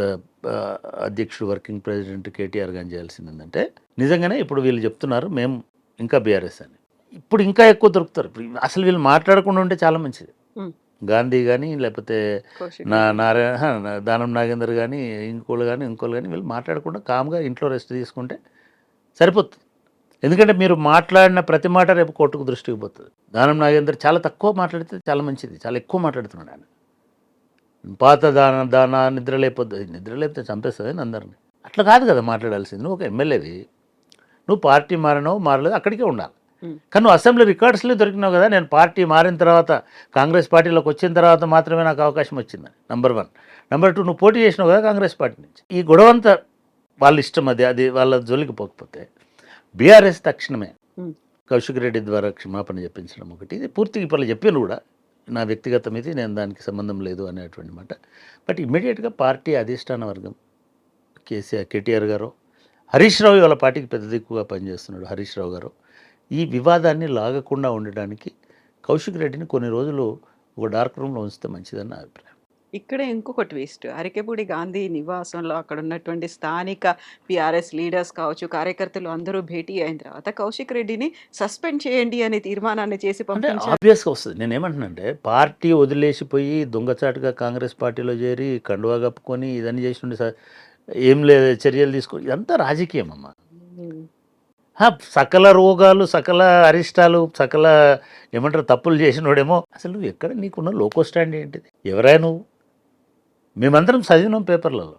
అధ్యక్షుడు వర్కింగ్ ప్రెసిడెంట్ కేటీఆర్ కానీ చేయాల్సింది ఏంటంటే, నిజంగానే ఇప్పుడు వీళ్ళు చెప్తున్నారు మేము ఇంకా బీఆర్ఎస్ అని. ఇప్పుడు ఇంకా ఎక్కువ దొరుకుతారు. ఇప్పుడు అసలు వీళ్ళు మాట్లాడకుండా ఉంటే చాలా మంచిది. గాంధీ కానీ లేకపోతే దానం నాగేందర్ కానీ ఇంకోళ్ళు కానీ వీళ్ళు మాట్లాడకుండా కామ్గా ఇంట్లో రెస్ట్ తీసుకుంటే సరిపోతుంది. ఎందుకంటే మీరు మాట్లాడిన ప్రతి మాట రేపు కోర్టుకు దృష్టికి పోతుంది. దానం నాగేందర్ చాలా తక్కువ మాట్లాడితే చాలా మంచిది, చాలా ఎక్కువ మాట్లాడుతున్నాడు ఆయన. పాత దాన నిద్ర లేకపోతే చంపేస్తుంది అందరిని. అట్లా కాదు కదా మాట్లాడాల్సింది. నువ్వు ఒక ఎమ్మెల్యేవి, నువ్వు పార్టీ మారలేదు, అక్కడికే ఉండాలి. కానీ నువ్వు అసెంబ్లీ రికార్డ్స్లో దొరికినావు కదా, నేను పార్టీ మారిన తర్వాత కాంగ్రెస్ పార్టీలోకి వచ్చిన తర్వాత మాత్రమే నాకు అవకాశం వచ్చిందని. నెంబర్ 1. నెంబర్ 2, నువ్వు పోటీ చేసినావు కదా కాంగ్రెస్ పార్టీ నుంచి. ఈ గొడవంతా వాళ్ళ ఇష్టం, అది వాళ్ళ జోలికి పోకపోతే బీఆర్ఎస్ తక్షణమే కౌశిక్ రెడ్డి ద్వారా క్షమాపణ చెప్పించడం ఒకటి. ఇది పూర్తిగా ఇప్పుడు చెప్పాను కూడా, నా వ్యక్తిగతం ఇది, నేను దానికి సంబంధం లేదు అనేటువంటి మాట. బట్ ఇమ్మీడియట్గా పార్టీ అధిష్టాన వర్గం కేటీఆర్ గారు, హరీష్ రావు వాళ్ళ పార్టీకి పెద్ద దిక్కుగా పనిచేస్తున్నాడు. హరీష్ రావు గారు ఈ వివాదాన్ని లాగకుండా ఉండడానికి కౌశిక్ రెడ్డిని కొన్ని రోజులు ఒక డార్క్ రూమ్లో ఉంచితే మంచిదని నా అభిప్రాయం. ఇక్కడే ఇంకొక ట్విస్ట్, అరికెపూడి గాంధీ నివాసంలో అక్కడ ఉన్నటువంటి స్థానిక పిఆర్ఎస్ లీడర్స్ కావచ్చు, కార్యకర్తలు అందరూ భేటీ అయిన తర్వాత కౌశిక్ రెడ్డిని సస్పెండ్ చేయండి అనే తీర్మానాన్ని చేసి అంటే పంపించారు. ఆబ్వియస్గా వస్తుంది. నేనేమంటున్నానంటే, పార్టీ వదిలేసిపోయి దొంగచాటుగా కాంగ్రెస్ పార్టీలో చేరి కండువా కప్పుకొని ఇదన్నీ చేసి ఏం లేదు చర్యలు తీసుకొని, ఇదంతా రాజకీయం అమ్మ. సకల రోగాలు, సకల అరిష్టాలు, సకల ఏమంటారు తప్పులు చేసినోడేమో. అసలు నువ్వు ఎక్కడ నీకున్న లోకో స్టాండ్ ఏంటిది? ఎవరైనా నువ్వు? మేమందరం చదివినాం పేపర్లలో,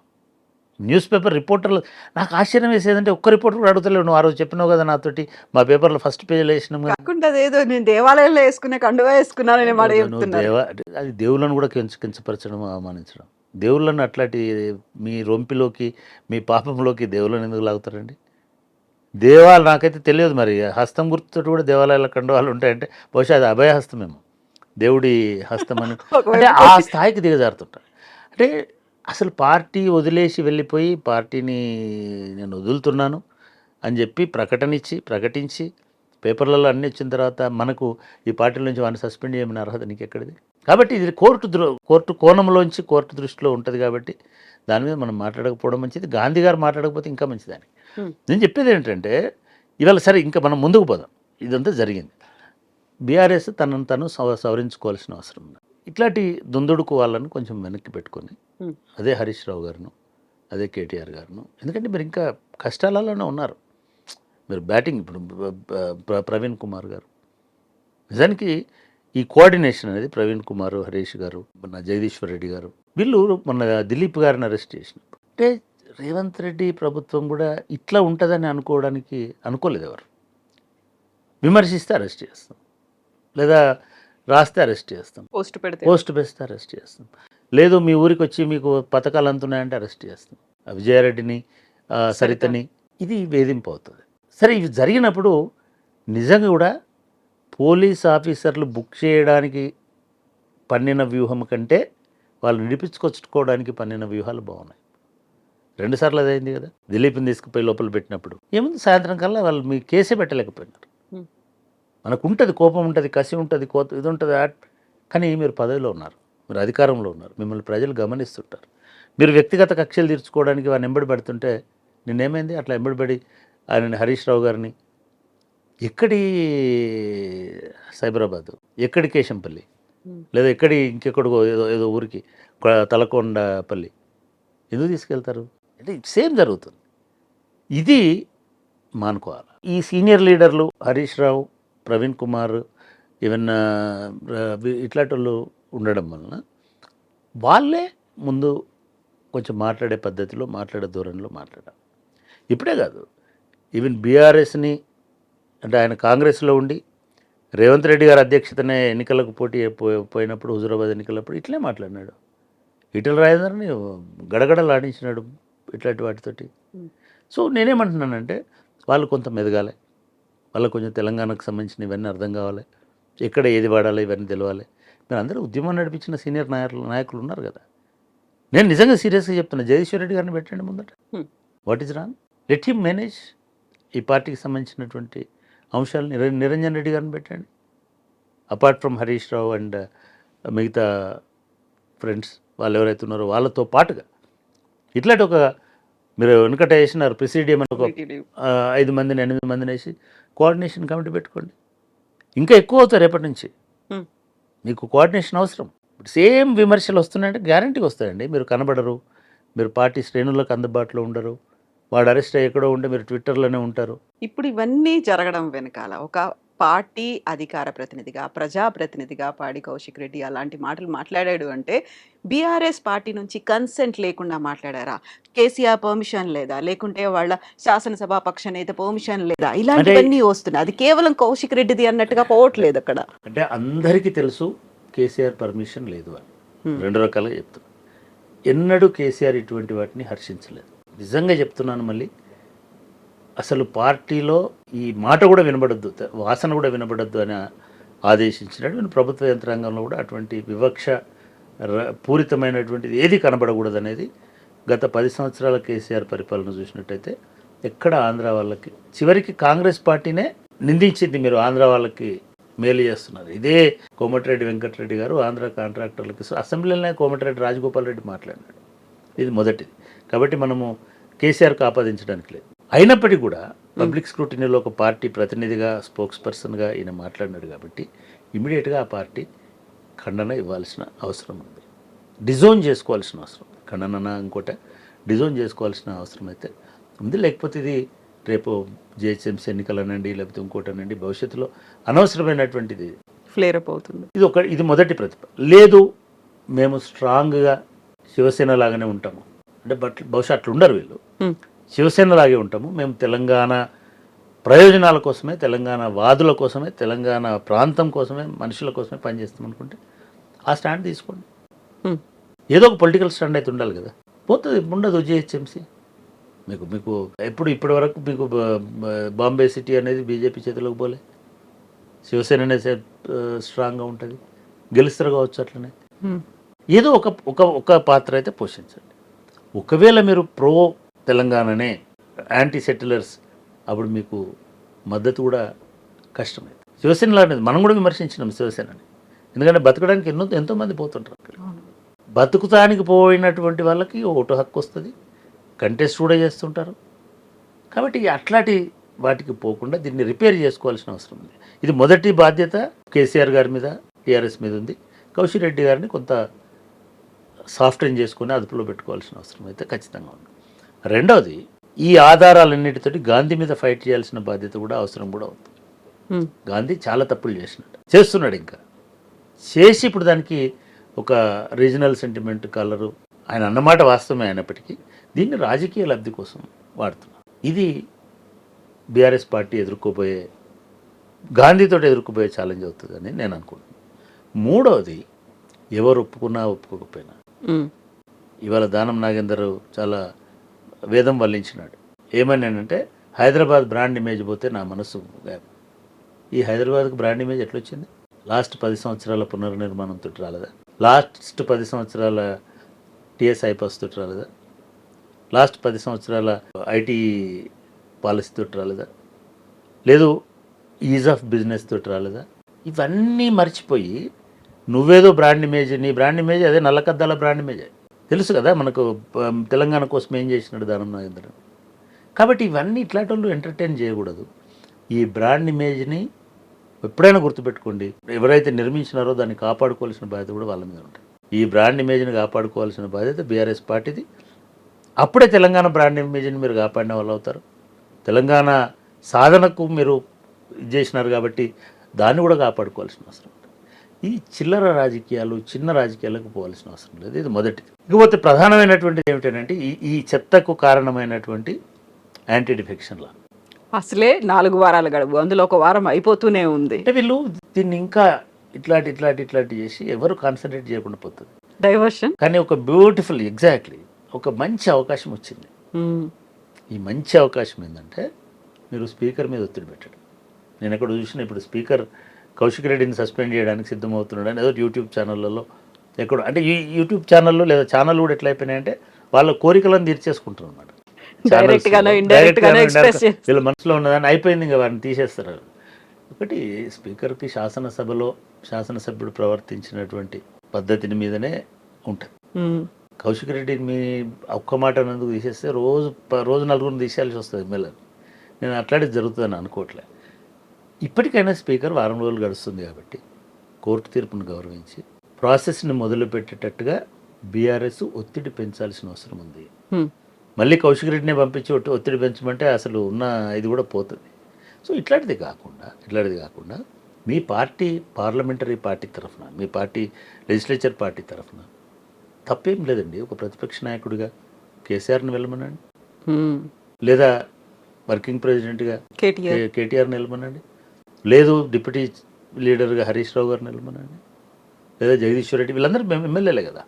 న్యూస్ పేపర్ రిపోర్టర్లు. నాకు ఆశ్చర్యం వేసేదంటే ఒక్క రిపోర్టర్ కూడా అడుగుతలేవు. నువ్వు ఆ రోజు చెప్పినావు కదా నాతోటి, మా పేపర్లో ఫస్ట్ పేజీలో వేసినాం. కాకుండా అదేదో నేను దేవాలయంలో వేసుకునే కండువా వేసుకున్నానని మాట చెప్తున్నారు. అది దేవుళ్ళను కూడా కించపరచడం, అవమానించడం. దేవుళ్ళను అట్లాంటి మీ రొంపిలోకి, మీ పాపంలోకి దేవుళ్ళని ఎందుకు లాగుతారండి? దేవాలు నాకైతే తెలియదు, మరి హస్తం గుర్తుతో కూడా దేవాలయాల కండువాలు ఉంటాయంటే బహుశా అది అభయహస్తమేమో, దేవుడి హస్తం అని. అంటే ఆ స్థాయికి దిగజారుతుంటారు. అంటే అసలు పార్టీ వదిలేసి వెళ్ళిపోయి పార్టీని నేను వదులుతున్నాను అని చెప్పి ప్రకటించి పేపర్లలో అన్నీ వచ్చిన తర్వాత మనకు ఈ పార్టీల నుంచి వాడిని సస్పెండ్ చేయమని అర్హత నీకు ఎక్కడిది? కాబట్టి ఇది కోర్టు కోణంలోంచి, కోర్టు దృష్టిలో ఉంటుంది. కాబట్టి దాని మీద మనం మాట్లాడకపోవడం మంచిది. గాంధీ గారు మాట్లాడకపోతే ఇంకా మంచిదని నేను చెప్పేది. ఏంటంటే ఇవాళ సరే ఇంకా మనం ముందుకు పోదాం. ఇదంతా జరిగింది. బీఆర్ఎస్ తనను తను సవరించుకోవాల్సిన అవసరం ఉంది. ఇట్లాంటి దుందుడుకు వాళ్ళని కొంచెం వెనక్కి పెట్టుకొని Hmm. అదే హరీష్ రావు గారును, అదే కేటీఆర్ గారును, ఎందుకంటే మీరు ఇంకా కష్టాలలోనే ఉన్నారు. మీరు బ్యాటింగ్ ఇప్పుడు ప్రవీణ్ కుమార్ గారు నిజానికి ఈ కోఆర్డినేషన్ అనేది ప్రవీణ్ కుమార్, హరీష్ గారు, మన జగదీశ్వర్ రెడ్డి గారు, వీళ్ళు మన దిలీప్ గారిని అరెస్ట్ చేసినప్పుడు అంటే రేవంత్ రెడ్డి ప్రభుత్వం కూడా ఇట్లా ఉంటుందని అనుకోవడానికి అనుకోలేదు ఎవరు. విమర్శిస్తే అరెస్ట్ చేస్తాం, లేదా రాస్తే అరెస్ట్ చేస్తాం, పోస్ట్ పెడితే పోస్ట్ వేస్తే అరెస్ట్ చేస్తాం, లేదు మీ ఊరికి వచ్చి మీకు పథకాలు అందుతున్నాయంటే అరెస్ట్ చేస్తాం, ఆ విజయారెడ్డిని, సరితని. ఇది వేధింపు అవుతుంది. సరే ఇవి జరిగినప్పుడు నిజంగా కూడా పోలీస్ ఆఫీసర్లు బుక్ చేయడానికి పన్నిన వ్యూహం కంటే వాళ్ళు నిడిపించుకొచ్చుకోవడానికి పన్నిన వ్యూహాలు బాగున్నాయి. 2 సార్లు అదైంది కదా, దిలీప్ని తీసుకుపోయి లోపల పెట్టినప్పుడు ఏముంది, సాయంత్రం కల్లా వాళ్ళు మీ కేసే పెట్టలేకపోయినారు. Hmm. మనకు ఉంటుంది, కోపం ఉంటుంది, కసి ఉంటుంది, ఇది ఉంటుంది, కానీ మీరు పదవిలో ఉన్నారు, మీరు అధికారంలో ఉన్నారు, మిమ్మల్ని ప్రజలు గమనిస్తుంటారు. మీరు వ్యక్తిగత కక్షలు తీర్చుకోవడానికి వాడిని ఎంబడి పడుతుంటే నిన్నేమైంది, అట్లా ఎంబడిపడి ఆయన హరీష్ రావు గారిని ఎక్కడి సైబరాబాదు, ఎక్కడి కేశంపల్లి, Hmm. లేదా ఎక్కడి ఇంకెక్కడికో ఏదో ఏదో ఊరికి తలకొండపల్లి ఎందుకు తీసుకెళ్తారు? అంటే సేమ్ జరుగుతుంది. ఇది మానుకోవాలి. ఈ సీనియర్ లీడర్లు హరీష్ రావు, ప్రవీణ్ కుమార్, ఈవెన్ ఇట్లాంటి వాళ్ళు ఉండడం వలన వాళ్ళే ముందు కొంచెం మాట్లాడే పద్ధతిలో, మాట్లాడే ధోరణిలో మాట్లాడాలి. ఇప్పుడే కాదు, ఈవెన్ బీఆర్ఎస్ని అంటే ఆయన కాంగ్రెస్లో ఉండి రేవంత్ రెడ్డి గారి అధ్యక్షతనే ఎన్నికలకు పోటీ పోయినప్పుడు, హుజూరాబాద్ ఎన్నికలప్పుడు ఇట్లే మాట్లాడినాడు. ఈటెల రాజేందర్ని గడగడలాడించినాడు ఇట్లాంటి వాటితోటి. Hmm. సో నేనేమంటున్నానంటే వాళ్ళు కొంత మెదగాలి, వాళ్ళకు కొంచెం తెలంగాణకు సంబంధించిన ఇవన్నీ అర్థం కావాలి, ఎక్కడ ఏది వాడాలి ఇవన్నీ తెలవాలి. మీరు అందరూ ఉద్యమం నడిపించిన సీనియర్ నాయకులు ఉన్నారు కదా. నేను నిజంగా సీరియస్గా చెప్తున్నా, జగదీశ్వర్ రెడ్డి గారిని పెట్టండి ముందట. Hmm. What is wrong? Let him manage ఈ పార్టీకి సంబంధించినటువంటి అంశాలు. నిరంజన్ రెడ్డి గారిని పెట్టండి, apart from Harish Rao and మిగతా ఫ్రెండ్స్ వాళ్ళు ఎవరైతే ఉన్నారో వాళ్ళతో పాటుగా ఇట్లాంటి ఒక మీరు వెనుకట వేసినారు ప్రెసిడియం అని ఒక 5 మందిని 8 మందిని వేసి కోఆర్డినేషన్ కమిటీ పెట్టుకోండి. ఇంకా ఎక్కువ అవుతారు రేపటి నుంచి. Hmm. మీకు కోఆర్డినేషన్ అవసరం. సేమ్ విమర్శలు వస్తున్నాయంటే గ్యారంటీగా వస్తాయండి. మీరు కనబడరు, మీరు పార్టీ శ్రేణులకు అందుబాటులో ఉండరు, వాడు అరెస్ట్ అయ్యి ఎక్కడో ఉంటే మీరు ట్విట్టర్లోనే ఉంటారు. ఇప్పుడు ఇవన్నీ జరగడం వెనకాల ఒక పార్టీ అధికార ప్రతినిధిగా, ప్రజాప్రతినిధిగా పాడి కౌశిక్ రెడ్డి అలాంటి మాటలు మాట్లాడాడు అంటే బీఆర్ఎస్ పార్టీ నుంచి కన్సెంట్ లేకుండా మాట్లాడారా? కేసీఆర్ పర్మిషన్ లేదా, లేకుంటే వాళ్ళ శాసనసభ పక్ష నేత పర్మిషన్ లేదా, ఇలాంటివన్నీ వస్తున్నాయి. అది కేవలం కౌశిక్ రెడ్డిది అన్నట్టుగా పోవట్లేదు అక్కడ. అంటే అందరికీ తెలుసు కేసీఆర్ పర్మిషన్ లేదు అని. 2 రకాలుగా చెప్తున్నాను. ఎన్నడూ కేసీఆర్ ఇటువంటి వాటిని హర్షించలేదు. నిజంగా చెప్తున్నాను. మళ్ళీ అసలు పార్టీలో ఈ మాట కూడా వినబడద్దు, వాసన కూడా వినబడద్దు అని ఆదేశించినట్టు ప్రభుత్వ యంత్రాంగంలో కూడా అటువంటి వివక్ష పూరితమైనటువంటిది ఏది కనబడకూడదు అనేది గత 10 సంవత్సరాల కేసీఆర్ పరిపాలన చూసినట్టయితే ఎక్కడ ఆంధ్ర వాళ్ళకి, చివరికి కాంగ్రెస్ పార్టీనే నిందించింది, మీరు ఆంధ్ర వాళ్ళకి మేలు చేస్తున్నారు. ఇదే కోమటిరెడ్డి వెంకటరెడ్డి గారు ఆంధ్ర కాంట్రాక్టర్లకి అసెంబ్లీలోనే కోమటిరెడ్డి రాజగోపాల్ రెడ్డి మాట్లాడినాడు. ఇది మొదటిది. కాబట్టి మనము కేసీఆర్కు ఆపాదించడానికి లేదు. అయినప్పటికీ కూడా పబ్లిక్ స్క్రూటినీలో ఒక పార్టీ ప్రతినిధిగా, స్పోక్స్ పర్సన్గా ఈయన మాట్లాడినాడు కాబట్టి ఇమీడియట్గా ఆ పార్టీ ఖండన ఇవ్వాల్సిన అవసరం ఉంది, డిజోన్ చేసుకోవాల్సిన అవసరం, ఖండన ఇంకోట డిజోన్ చేసుకోవాల్సిన అవసరం అయితే ఉంది. లేకపోతే ఇది రేపు జిహెచ్ఎంసీ ఎన్నికలనండి, లేకపోతే ఇంకోటనండి, భవిష్యత్తులో అనవసరమైనటువంటిది ఫ్లేర్ అప్ అవుతుంది. ఇది మొదటి ప్రతిభ. లేదు మేము స్ట్రాంగ్గా శివసేన లాగానే ఉంటాము అంటే బహుశా అట్లా ఉండరు వీళ్ళు, శివసేన లాగే ఉంటాము మేము, తెలంగాణ ప్రయోజనాల కోసమే, తెలంగాణ వాదుల కోసమే, తెలంగాణ ప్రాంతం కోసమే, మనుషుల కోసమే పనిచేస్తాం అనుకుంటే ఆ స్టాండ్ తీసుకోండి. ఏదో ఒక పొలిటికల్ స్టాండ్ అయితే ఉండాలి కదా. పోతుంది, ఉండదు జిహెచ్ఎంసీ మీకు ఇప్పటి వరకు మీకు బాంబే సిటీ అనేది బీజేపీ చేతిలోకి పోలే, శివసేన అనేది స్ట్రాంగ్గా ఉంటుంది, గెలుస్తారు కావచ్చు. అట్లనే ఏదో ఒక పాత్ర అయితే పోషించండి. ఒకవేళ మీరు ప్రో తెలంగాణనే, యాంటీ సెటిలర్స్, అప్పుడు మీకు మద్దతు కూడా కష్టమైంది. శివసేన అనేది మనం కూడా విమర్శించినాం శివసేనని, ఎందుకంటే బతకడానికి ఎంతోమంది పోతుంటారు. బతుకుతానికి పోయినటువంటి వాళ్ళకి ఓటు హక్కు వస్తుంది, కంటెస్ట్ కూడా చేస్తుంటారు. కాబట్టి అట్లాంటి వాటికి పోకుండా దీన్ని రిపేర్ చేసుకోవాల్సిన అవసరం ఉంది. ఇది మొదటి బాధ్యత కేసీఆర్ గారి మీద, టీఆర్ఎస్ మీద ఉంది. కౌశిక్ రెడ్డి గారిని కొంత సాఫ్ట్వేర్ చేసుకుని అదుపులో పెట్టుకోవాల్సిన అవసరం అయితే ఖచ్చితంగా ఉంది. రెండవది, ఈ ఆధారాలన్నిటితోటి గాంధీ మీద ఫైట్ చేయాల్సిన బాధ్యత కూడా అవసరం కూడా ఉంది. గాంధీ చాలా తప్పులు చేస్తున్నాడు, ఇంకా చేసి ఇప్పుడు దానికి ఒక రీజనల్ సెంటిమెంట్ కలరు ఆయన అన్నమాట వాస్తవమే అయినప్పటికీ దీన్ని రాజకీయ లబ్ధి కోసం వాడుతున్నారు. ఇది బీఆర్ఎస్ పార్టీ గాంధీతో ఎదుర్కోబోయే ఛాలెంజ్ అవుతుందని నేను అనుకుంటున్నాను. మూడవది, ఎవరు ఒప్పుకున్నా ఒప్పుకోకపోయినా ఇవాళ దానం నాగేందర్ చాలా వేదం వల్లించినాడు. ఏమని అంటే హైదరాబాద్ బ్రాండ్ ఇమేజ్ పోతే నా మనసు గాయం. ఈ హైదరాబాద్కు బ్రాండ్ ఇమేజ్ ఎట్లొచ్చింది? లాస్ట్ 10 సంవత్సరాల పునర్నిర్మాణం తోటి రాలేదా? లాస్ట్ 10 సంవత్సరాల టీఎస్ ఐపాస్ తోటి రాలేదా? లాస్ట్ 10 సంవత్సరాల ఐటీ పాలసీ తోటి రాలేదా? లేదు ఈజ్ ఆఫ్ బిజినెస్ తోటి రాలేదా? ఇవన్నీ మర్చిపోయి నువ్వేదో బ్రాండ్ ఇమేజ్, నీ బ్రాండ్ ఇమేజ్ అదే నల్లకద్దాల బ్రాండ్ ఇమేజ్ తెలుసు కదా మనకు. తెలంగాణ కోసం ఏం చేసినాడు దానం నాగేంద్ర. కాబట్టి ఇవన్నీ ఇట్లాంటి వాళ్ళు ఎంటర్టైన్ చేయకూడదు. ఈ బ్రాండ్ ఇమేజ్ని ఎప్పుడైనా గుర్తుపెట్టుకోండి, ఎవరైతే నిర్మించినారో దాన్ని కాపాడుకోవాల్సిన బాధ్యత కూడా వాళ్ళ మీద ఉంటుంది. ఈ బ్రాండ్ ఇమేజ్ని కాపాడుకోవాల్సిన బాధ్యత బీఆర్ఎస్ పార్టీది. అప్పుడే తెలంగాణ బ్రాండ్ ఇమేజ్ని మీరు కాపాడిన వాళ్ళు అవుతారు. తెలంగాణ సాధనకు మీరు ఇది చేసినారు కాబట్టి దాన్ని కూడా కాపాడుకోవాల్సిన అవసరం ఉంటుంది. ఈ చిల్లర రాజకీయాలు, చిన్న రాజకీయాలకు పోవాల్సిన అవసరం లేదు. ఇది మొదటిది. ఇకపోతే ప్రధానమైనటువంటిది ఏమిటంటే ఈ చెత్తకు కారణమైనటువంటి యాంటీ డిఫెక్షన్ లా. అసలే 4 వారాల గడువు, అందులో ఒక వారం అయిపోతూనే ఉంది. అంటే వీళ్ళు దీన్ని ఇంకా ఇట్లాంటి చేసి ఎవరు కాన్సన్ట్రేట్ చేయకుండా పోతుంది, డైవర్షన్. కానీ ఒక బ్యూటిఫుల్ ఎగ్జాక్ట్లీ ఒక మంచి అవకాశం వచ్చింది. ఈ మంచి అవకాశం ఏంటంటే మీరు స్పీకర్ మీద ఒత్తిడి పెట్టడం. నేను ఎక్కడ చూసినా ఇప్పుడు స్పీకర్ కౌశిక్ రెడ్డిని సస్పెండ్ చేయడానికి సిద్ధమవుతున్నాడు అని ఏదో యూట్యూబ్ ఛానళ్ళలో ఎక్కడ, అంటే ఈ యూట్యూబ్ ఛానల్లో లేదా ఛానల్ కూడా ఎట్లా అయిపోయినాయంటే వాళ్ళ కోరికలను తీర్చేసుకుంటారు అన్నమాట. వీళ్ళ మనసులో ఉన్నదాన్ని అయిపోయింది, ఇంకా వారిని తీసేస్తారు. ఒకటి, స్పీకర్కి శాసనసభ్యుడు ప్రవర్తించినటువంటి పద్ధతిని మీదనే ఉంటుంది. కౌశిక్ రెడ్డి మీ ఒక్క మాట అన్నందుకు తీసేస్తే రోజు నలుగురిని తీసేయాల్సి వస్తుంది ఎమ్మెల్యేలు. నేను అట్లాంటిది జరుగుతుందని అనుకోవట్లే. ఇప్పటికైనా స్పీకర్ వారం రోజులు గడుస్తుంది కాబట్టి కోర్టు తీర్పును గౌరవించి ప్రాసెస్ని మొదలుపెట్టేటట్టుగా బీఆర్ఎస్ ఒత్తిడి పెంచాల్సిన అవసరం ఉంది. మళ్ళీ కౌశిక్ రెడ్డిని పంపించి ఒత్తిడి పెంచమంటే అసలు ఉన్న ఇది కూడా పోతుంది. సో ఇట్లాంటిది కాకుండా మీ పార్టీ పార్లమెంటరీ పార్టీ తరఫున, మీ పార్టీ లెజిస్లేచర్ పార్టీ తరఫున తప్పేం లేదండి. ఒక ప్రతిపక్ష నాయకుడిగా కేసీఆర్ని వెళ్ళమనండి, లేదా వర్కింగ్ ప్రెసిడెంట్గా కేటీఆర్ని వెళ్ళమనండి, లేదు డిప్యూటీ లీడర్గా హరీష్ రావు గారిని వెళ్ళమనండి, లేదా జగదీశ్వర్ రెడ్డి, వీళ్ళందరూ ఎమ్మెల్యేలే కదా,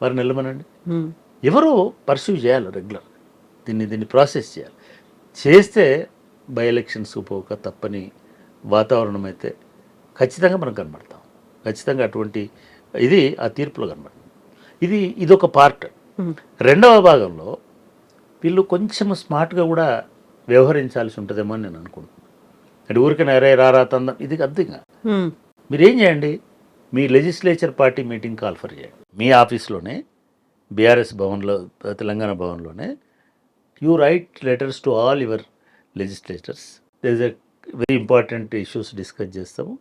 వారిని వెళ్ళమనండి. ఎవరో పర్సూ చేయాలి, రెగ్యులర్ దీన్ని ప్రాసెస్ చేయాలి. చేస్తే బై ఎలక్షన్స్కి పోక తప్పని వాతావరణం అయితే ఖచ్చితంగా మనం కనబడతాం. ఖచ్చితంగా అటువంటి ఇది ఆ తీర్పులో కనబడుతుంది. ఇదొక పార్ట్. రెండవ భాగంలో వీళ్ళు కొంచెం స్మార్ట్గా కూడా వ్యవహరించాల్సి ఉంటుందేమో అని నేను అనుకుంటున్నాను. అంటే ఊరికనే అరే రారా తందం ఇది అర్థంగా మీరేం చేయండి, మీ లెజిస్లేచర్ పార్టీ మీటింగ్ కాల్ఫర్ చేయండి. మీ ఆఫీస్లోనే బీఆర్ఎస్ భవన్లో, తెలంగాణ భవన్లోనే you write letters to all your legislators. There is a very important issues discuss చేస్తాము,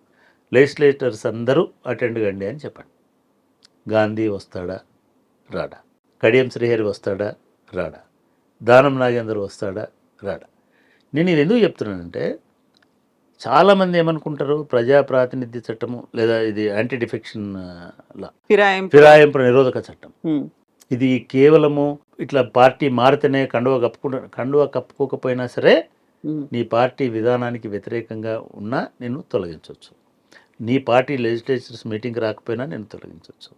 లెజిస్లేటర్స్ అందరూ అటెండ్ కండి అని చెప్పండి. గాంధీ వస్తాడా రాడా, కడియం శ్రీహరి వస్తాడా రాడా, దానం నాగేందర్ వస్తాడా రాడా. నేను ఇది ఎందుకు చెప్తున్నానంటే చాలామంది ఏమనుకుంటారు, ప్రజా ప్రాతినిధ్య చట్టము లేదా ఇది యాంటీ డిఫెక్షన్ లా, ఫిరాయింపు నిరోధక చట్టం, ఇది కేవలము ఇట్లా పార్టీ మారితేనే కండువ కప్పుకోకపోయినా సరే నీ పార్టీ విధానానికి వ్యతిరేకంగా ఉన్నా నేను తొలగించవచ్చు, నీ పార్టీ లెజిస్లేచర్స్ మీటింగ్కి రాకపోయినా నేను తొలగించవచ్చు,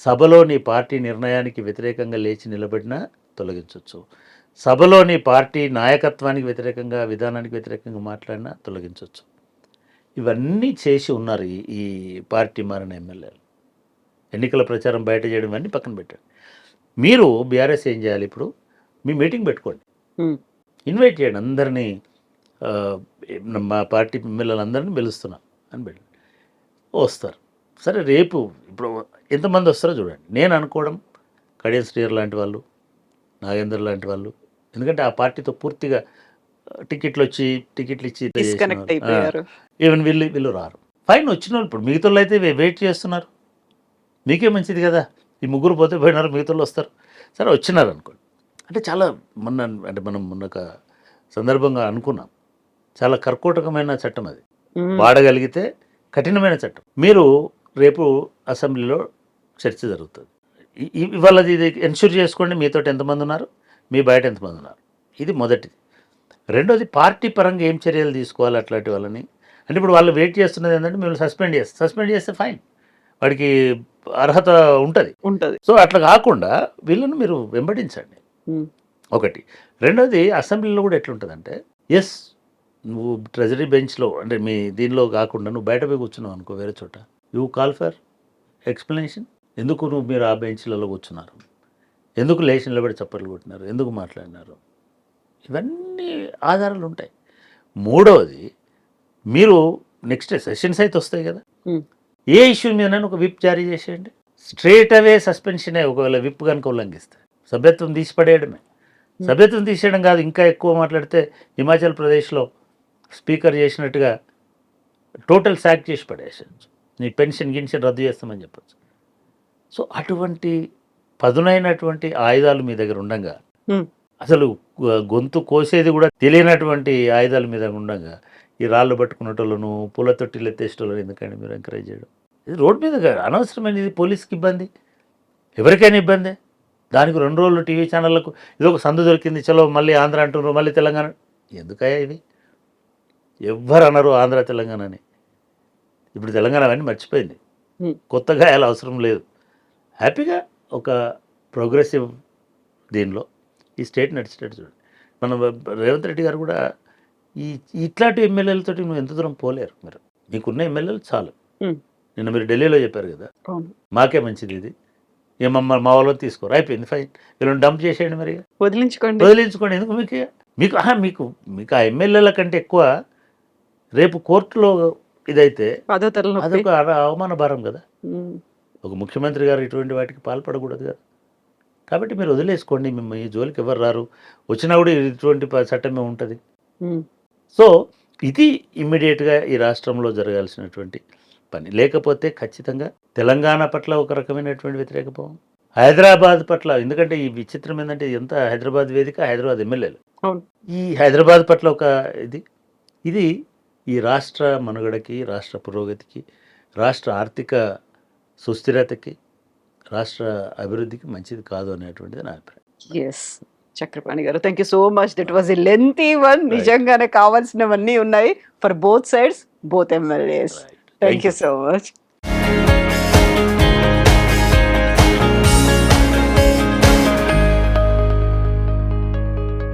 సభలో నీ పార్టీ నిర్ణయానికి వ్యతిరేకంగా లేచి నిలబడినా తొలగించవచ్చు, సభలో నీ పార్టీ నాయకత్వానికి వ్యతిరేకంగా, విధానానికి వ్యతిరేకంగా మాట్లాడినా తొలగించవచ్చు. ఇవన్నీ చేసి ఉన్నారు ఈ పార్టీ మారిన ఎమ్మెల్యేలు. ఎన్నికల ప్రచారం బయట చేయడం అన్నీ పక్కన పెట్టారు. మీరు బీఆర్ఎస్ ఏం చేయాలి, ఇప్పుడు మీ మీటింగ్ పెట్టుకోండి, ఇన్వైట్ చేయండి అందరినీ, మా పార్టీ ఎమ్మెల్యేలందరినీ పిలుస్తున్నాం అని పెట్టండి, వస్తారు. సరే రేపు ఇప్పుడు ఎంతమంది వస్తారో చూడండి. నేను అనుకోవడం కడియం శ్రీహరి లాంటి వాళ్ళు, నాగేందర్ లాంటి వాళ్ళు, ఎందుకంటే ఆ పార్టీతో పూర్తిగా టికెట్లు ఇచ్చి ఈవెన్ వీళ్ళు రారు. ఫైన్ వచ్చిన వాళ్ళు ఇప్పుడు మిగతా అయితే వెయిట్ చేస్తున్నారు, మీకే మంచిది కదా, ఈ ముగ్గురు పోతే పోయినారు, మిగతా వస్తారు, సరే వచ్చినారు అనుకోండి. అంటే చాలా అంటే మనం మొన్న ఒక సందర్భంగా అనుకున్నాం, చాలా కర్కోటకమైన చట్టం అది, వాడగలిగితే కఠినమైన చట్టం. మీరు రేపు అసెంబ్లీలో చర్చ జరుగుతుంది, ఇవాళ ఇది ఎన్ష్యూర్ చేసుకోండి, మీతోటి ఎంతమంది ఉన్నారు, మీ బయట ఎంతమంది ఉన్నారు, ఇది మొదటిది. రెండోది పార్టీ పరంగా ఏం చర్యలు తీసుకోవాలి అట్లాంటి వాళ్ళని. అంటే ఇప్పుడు వాళ్ళు వెయిట్ చేస్తున్నది ఏంటంటే మిమ్మల్ని సస్పెండ్ చేస్తే ఫైన్, వాడికి అర్హత ఉంటుంది. సో అట్లా కాకుండా వీళ్ళను మీరు వెంబడించండి, ఒకటి. రెండోది అసెంబ్లీలో కూడా ఎట్లుంటుందంటే, ఎస్ నువ్వు ట్రెజరీ బెంచ్లో అంటే మీ దీనిలో కాకుండా నువ్వు బయట పోయి కూర్చున్నావు అనుకో వేరే చోట, యూ కాల్ ఫర్ ఎక్స్ప్లెనేషన్. ఎందుకు మీరు ఆ బెంచ్లలో కూర్చున్నారు, ఎందుకు లేచి నిలబడి చప్పట్లు కొట్టినారు, ఎందుకు మాట్లాడినారు, ఇవన్నీ ఆధారాలు ఉంటాయి. మూడవది, మీరు నెక్స్ట్ సెషన్స్ అయితే వస్తాయి కదా, ఏ ఇష్యూ మీద ఒక విప్ జారీ చేసేయండి, స్ట్రేట్ అవే సస్పెన్షనే. ఒకవేళ విప్ కనుక ఉల్లంఘిస్తే సభ్యత్వం తీసిపడేయడమే. సభ్యత్వం తీసేయడం కాదు, ఇంకా ఎక్కువ మాట్లాడితే హిమాచల్ ప్రదేశ్లో స్పీకర్ చేసినట్టుగా టోటల్ సాక్ చేసి పడేసచ్చు, నీ పెన్షన్ గిన్షన్ రద్దు చేస్తామని చెప్పచ్చు. సో అటువంటి పదునైనటువంటి ఆయుధాలు మీ దగ్గర ఉండగా, అసలు గొంతు కోసేది కూడా తెలియనటువంటి ఆయుధాల మీద ఉండగా, ఈ రాళ్ళు పట్టుకునేటోళ్ళను పూల తొట్టిలు ఎత్తేసేటోళ్ళను ఎందుకంటే మీరు ఎంకరేజ్ చేయడం? ఇది రోడ్ మీద అనవసరమైన, ఇది పోలీస్కి ఇబ్బంది, ఎవరికైనా ఇబ్బందే. దానికి 2 రోజులు టీవీ ఛానళ్ళకు ఇది ఒక సందు దొరికింది, చలో మళ్ళీ ఆంధ్ర అంటున్నారు, మళ్ళీ తెలంగాణ. ఎందుకయ్యా ఇది? ఎవ్వరు అనరు ఆంధ్ర తెలంగాణ అని. ఇప్పుడు తెలంగాణ అవన్నీ మర్చిపోయింది, కొత్తగా అలా అవసరం లేదు. హ్యాపీగా ఒక ప్రోగ్రెసివ్ దీనిలో ఈ స్టేట్ నడిచేటట్టు చూడండి. మన రేవంత్ రెడ్డి గారు కూడా ఇట్లాంటి ఎమ్మెల్యేలతోటి నువ్వు ఎంత దూరం పోలేరు. మీరు మీకున్న ఎమ్మెల్యేలు చాలు. నిన్న మీరు ఢిల్లీలో చెప్పారు కదా, మాకే మంచిది ఇది, ఏమమ్మా మా వాళ్ళని తీసుకోరు, అయిపోయింది, ఫైన్, వీళ్ళని డంప్ చేసేయండి, మరి వదిలించుకోండి. ఎందుకు మీకు మీకు మీకు మీకు ఆ ఎమ్మెల్యేల కంటే ఎక్కువ రేపు కోర్టులో ఇదైతే అదొక అవమాన భారం కదా. ఒక ముఖ్యమంత్రి గారు ఇటువంటి వాటికి పాల్పడకూడదు కదా. కాబట్టి మీరు వదిలేసుకోండి, మేము ఈ జోలికి ఎవరు రారు, వచ్చినా కూడా ఇటువంటి చట్టమే ఉంటుంది. సో ఇది ఇమ్మీడియట్గా ఈ రాష్ట్రంలో జరగాల్సినటువంటి పని. లేకపోతే ఖచ్చితంగా తెలంగాణ పట్ల ఒక రకమైనటువంటి వ్యతిరేకభావం, హైదరాబాద్ పట్ల, ఎందుకంటే ఈ విచిత్రం ఏంటంటే ఎంత హైదరాబాద్ వేదిక, హైదరాబాద్ ఎమ్మెల్యేలు, ఈ హైదరాబాద్ పట్ల ఒక ఇది ఈ రాష్ట్ర మనుగడకి, రాష్ట్ర పురోగతికి, రాష్ట్ర ఆర్థిక సుస్థిరతకి, రాష్ట్ర అభివృద్ధికి మంచిది కాదు అనేటువంటిది నా అభిప్రాయం. ఎస్ చక్రపాణి గారు, thank you so much. That was a lengthy one. నిజంగానే కావాల్సినవన్నీ ఉన్నాయి for both sides, both MLAs. Thank you so much.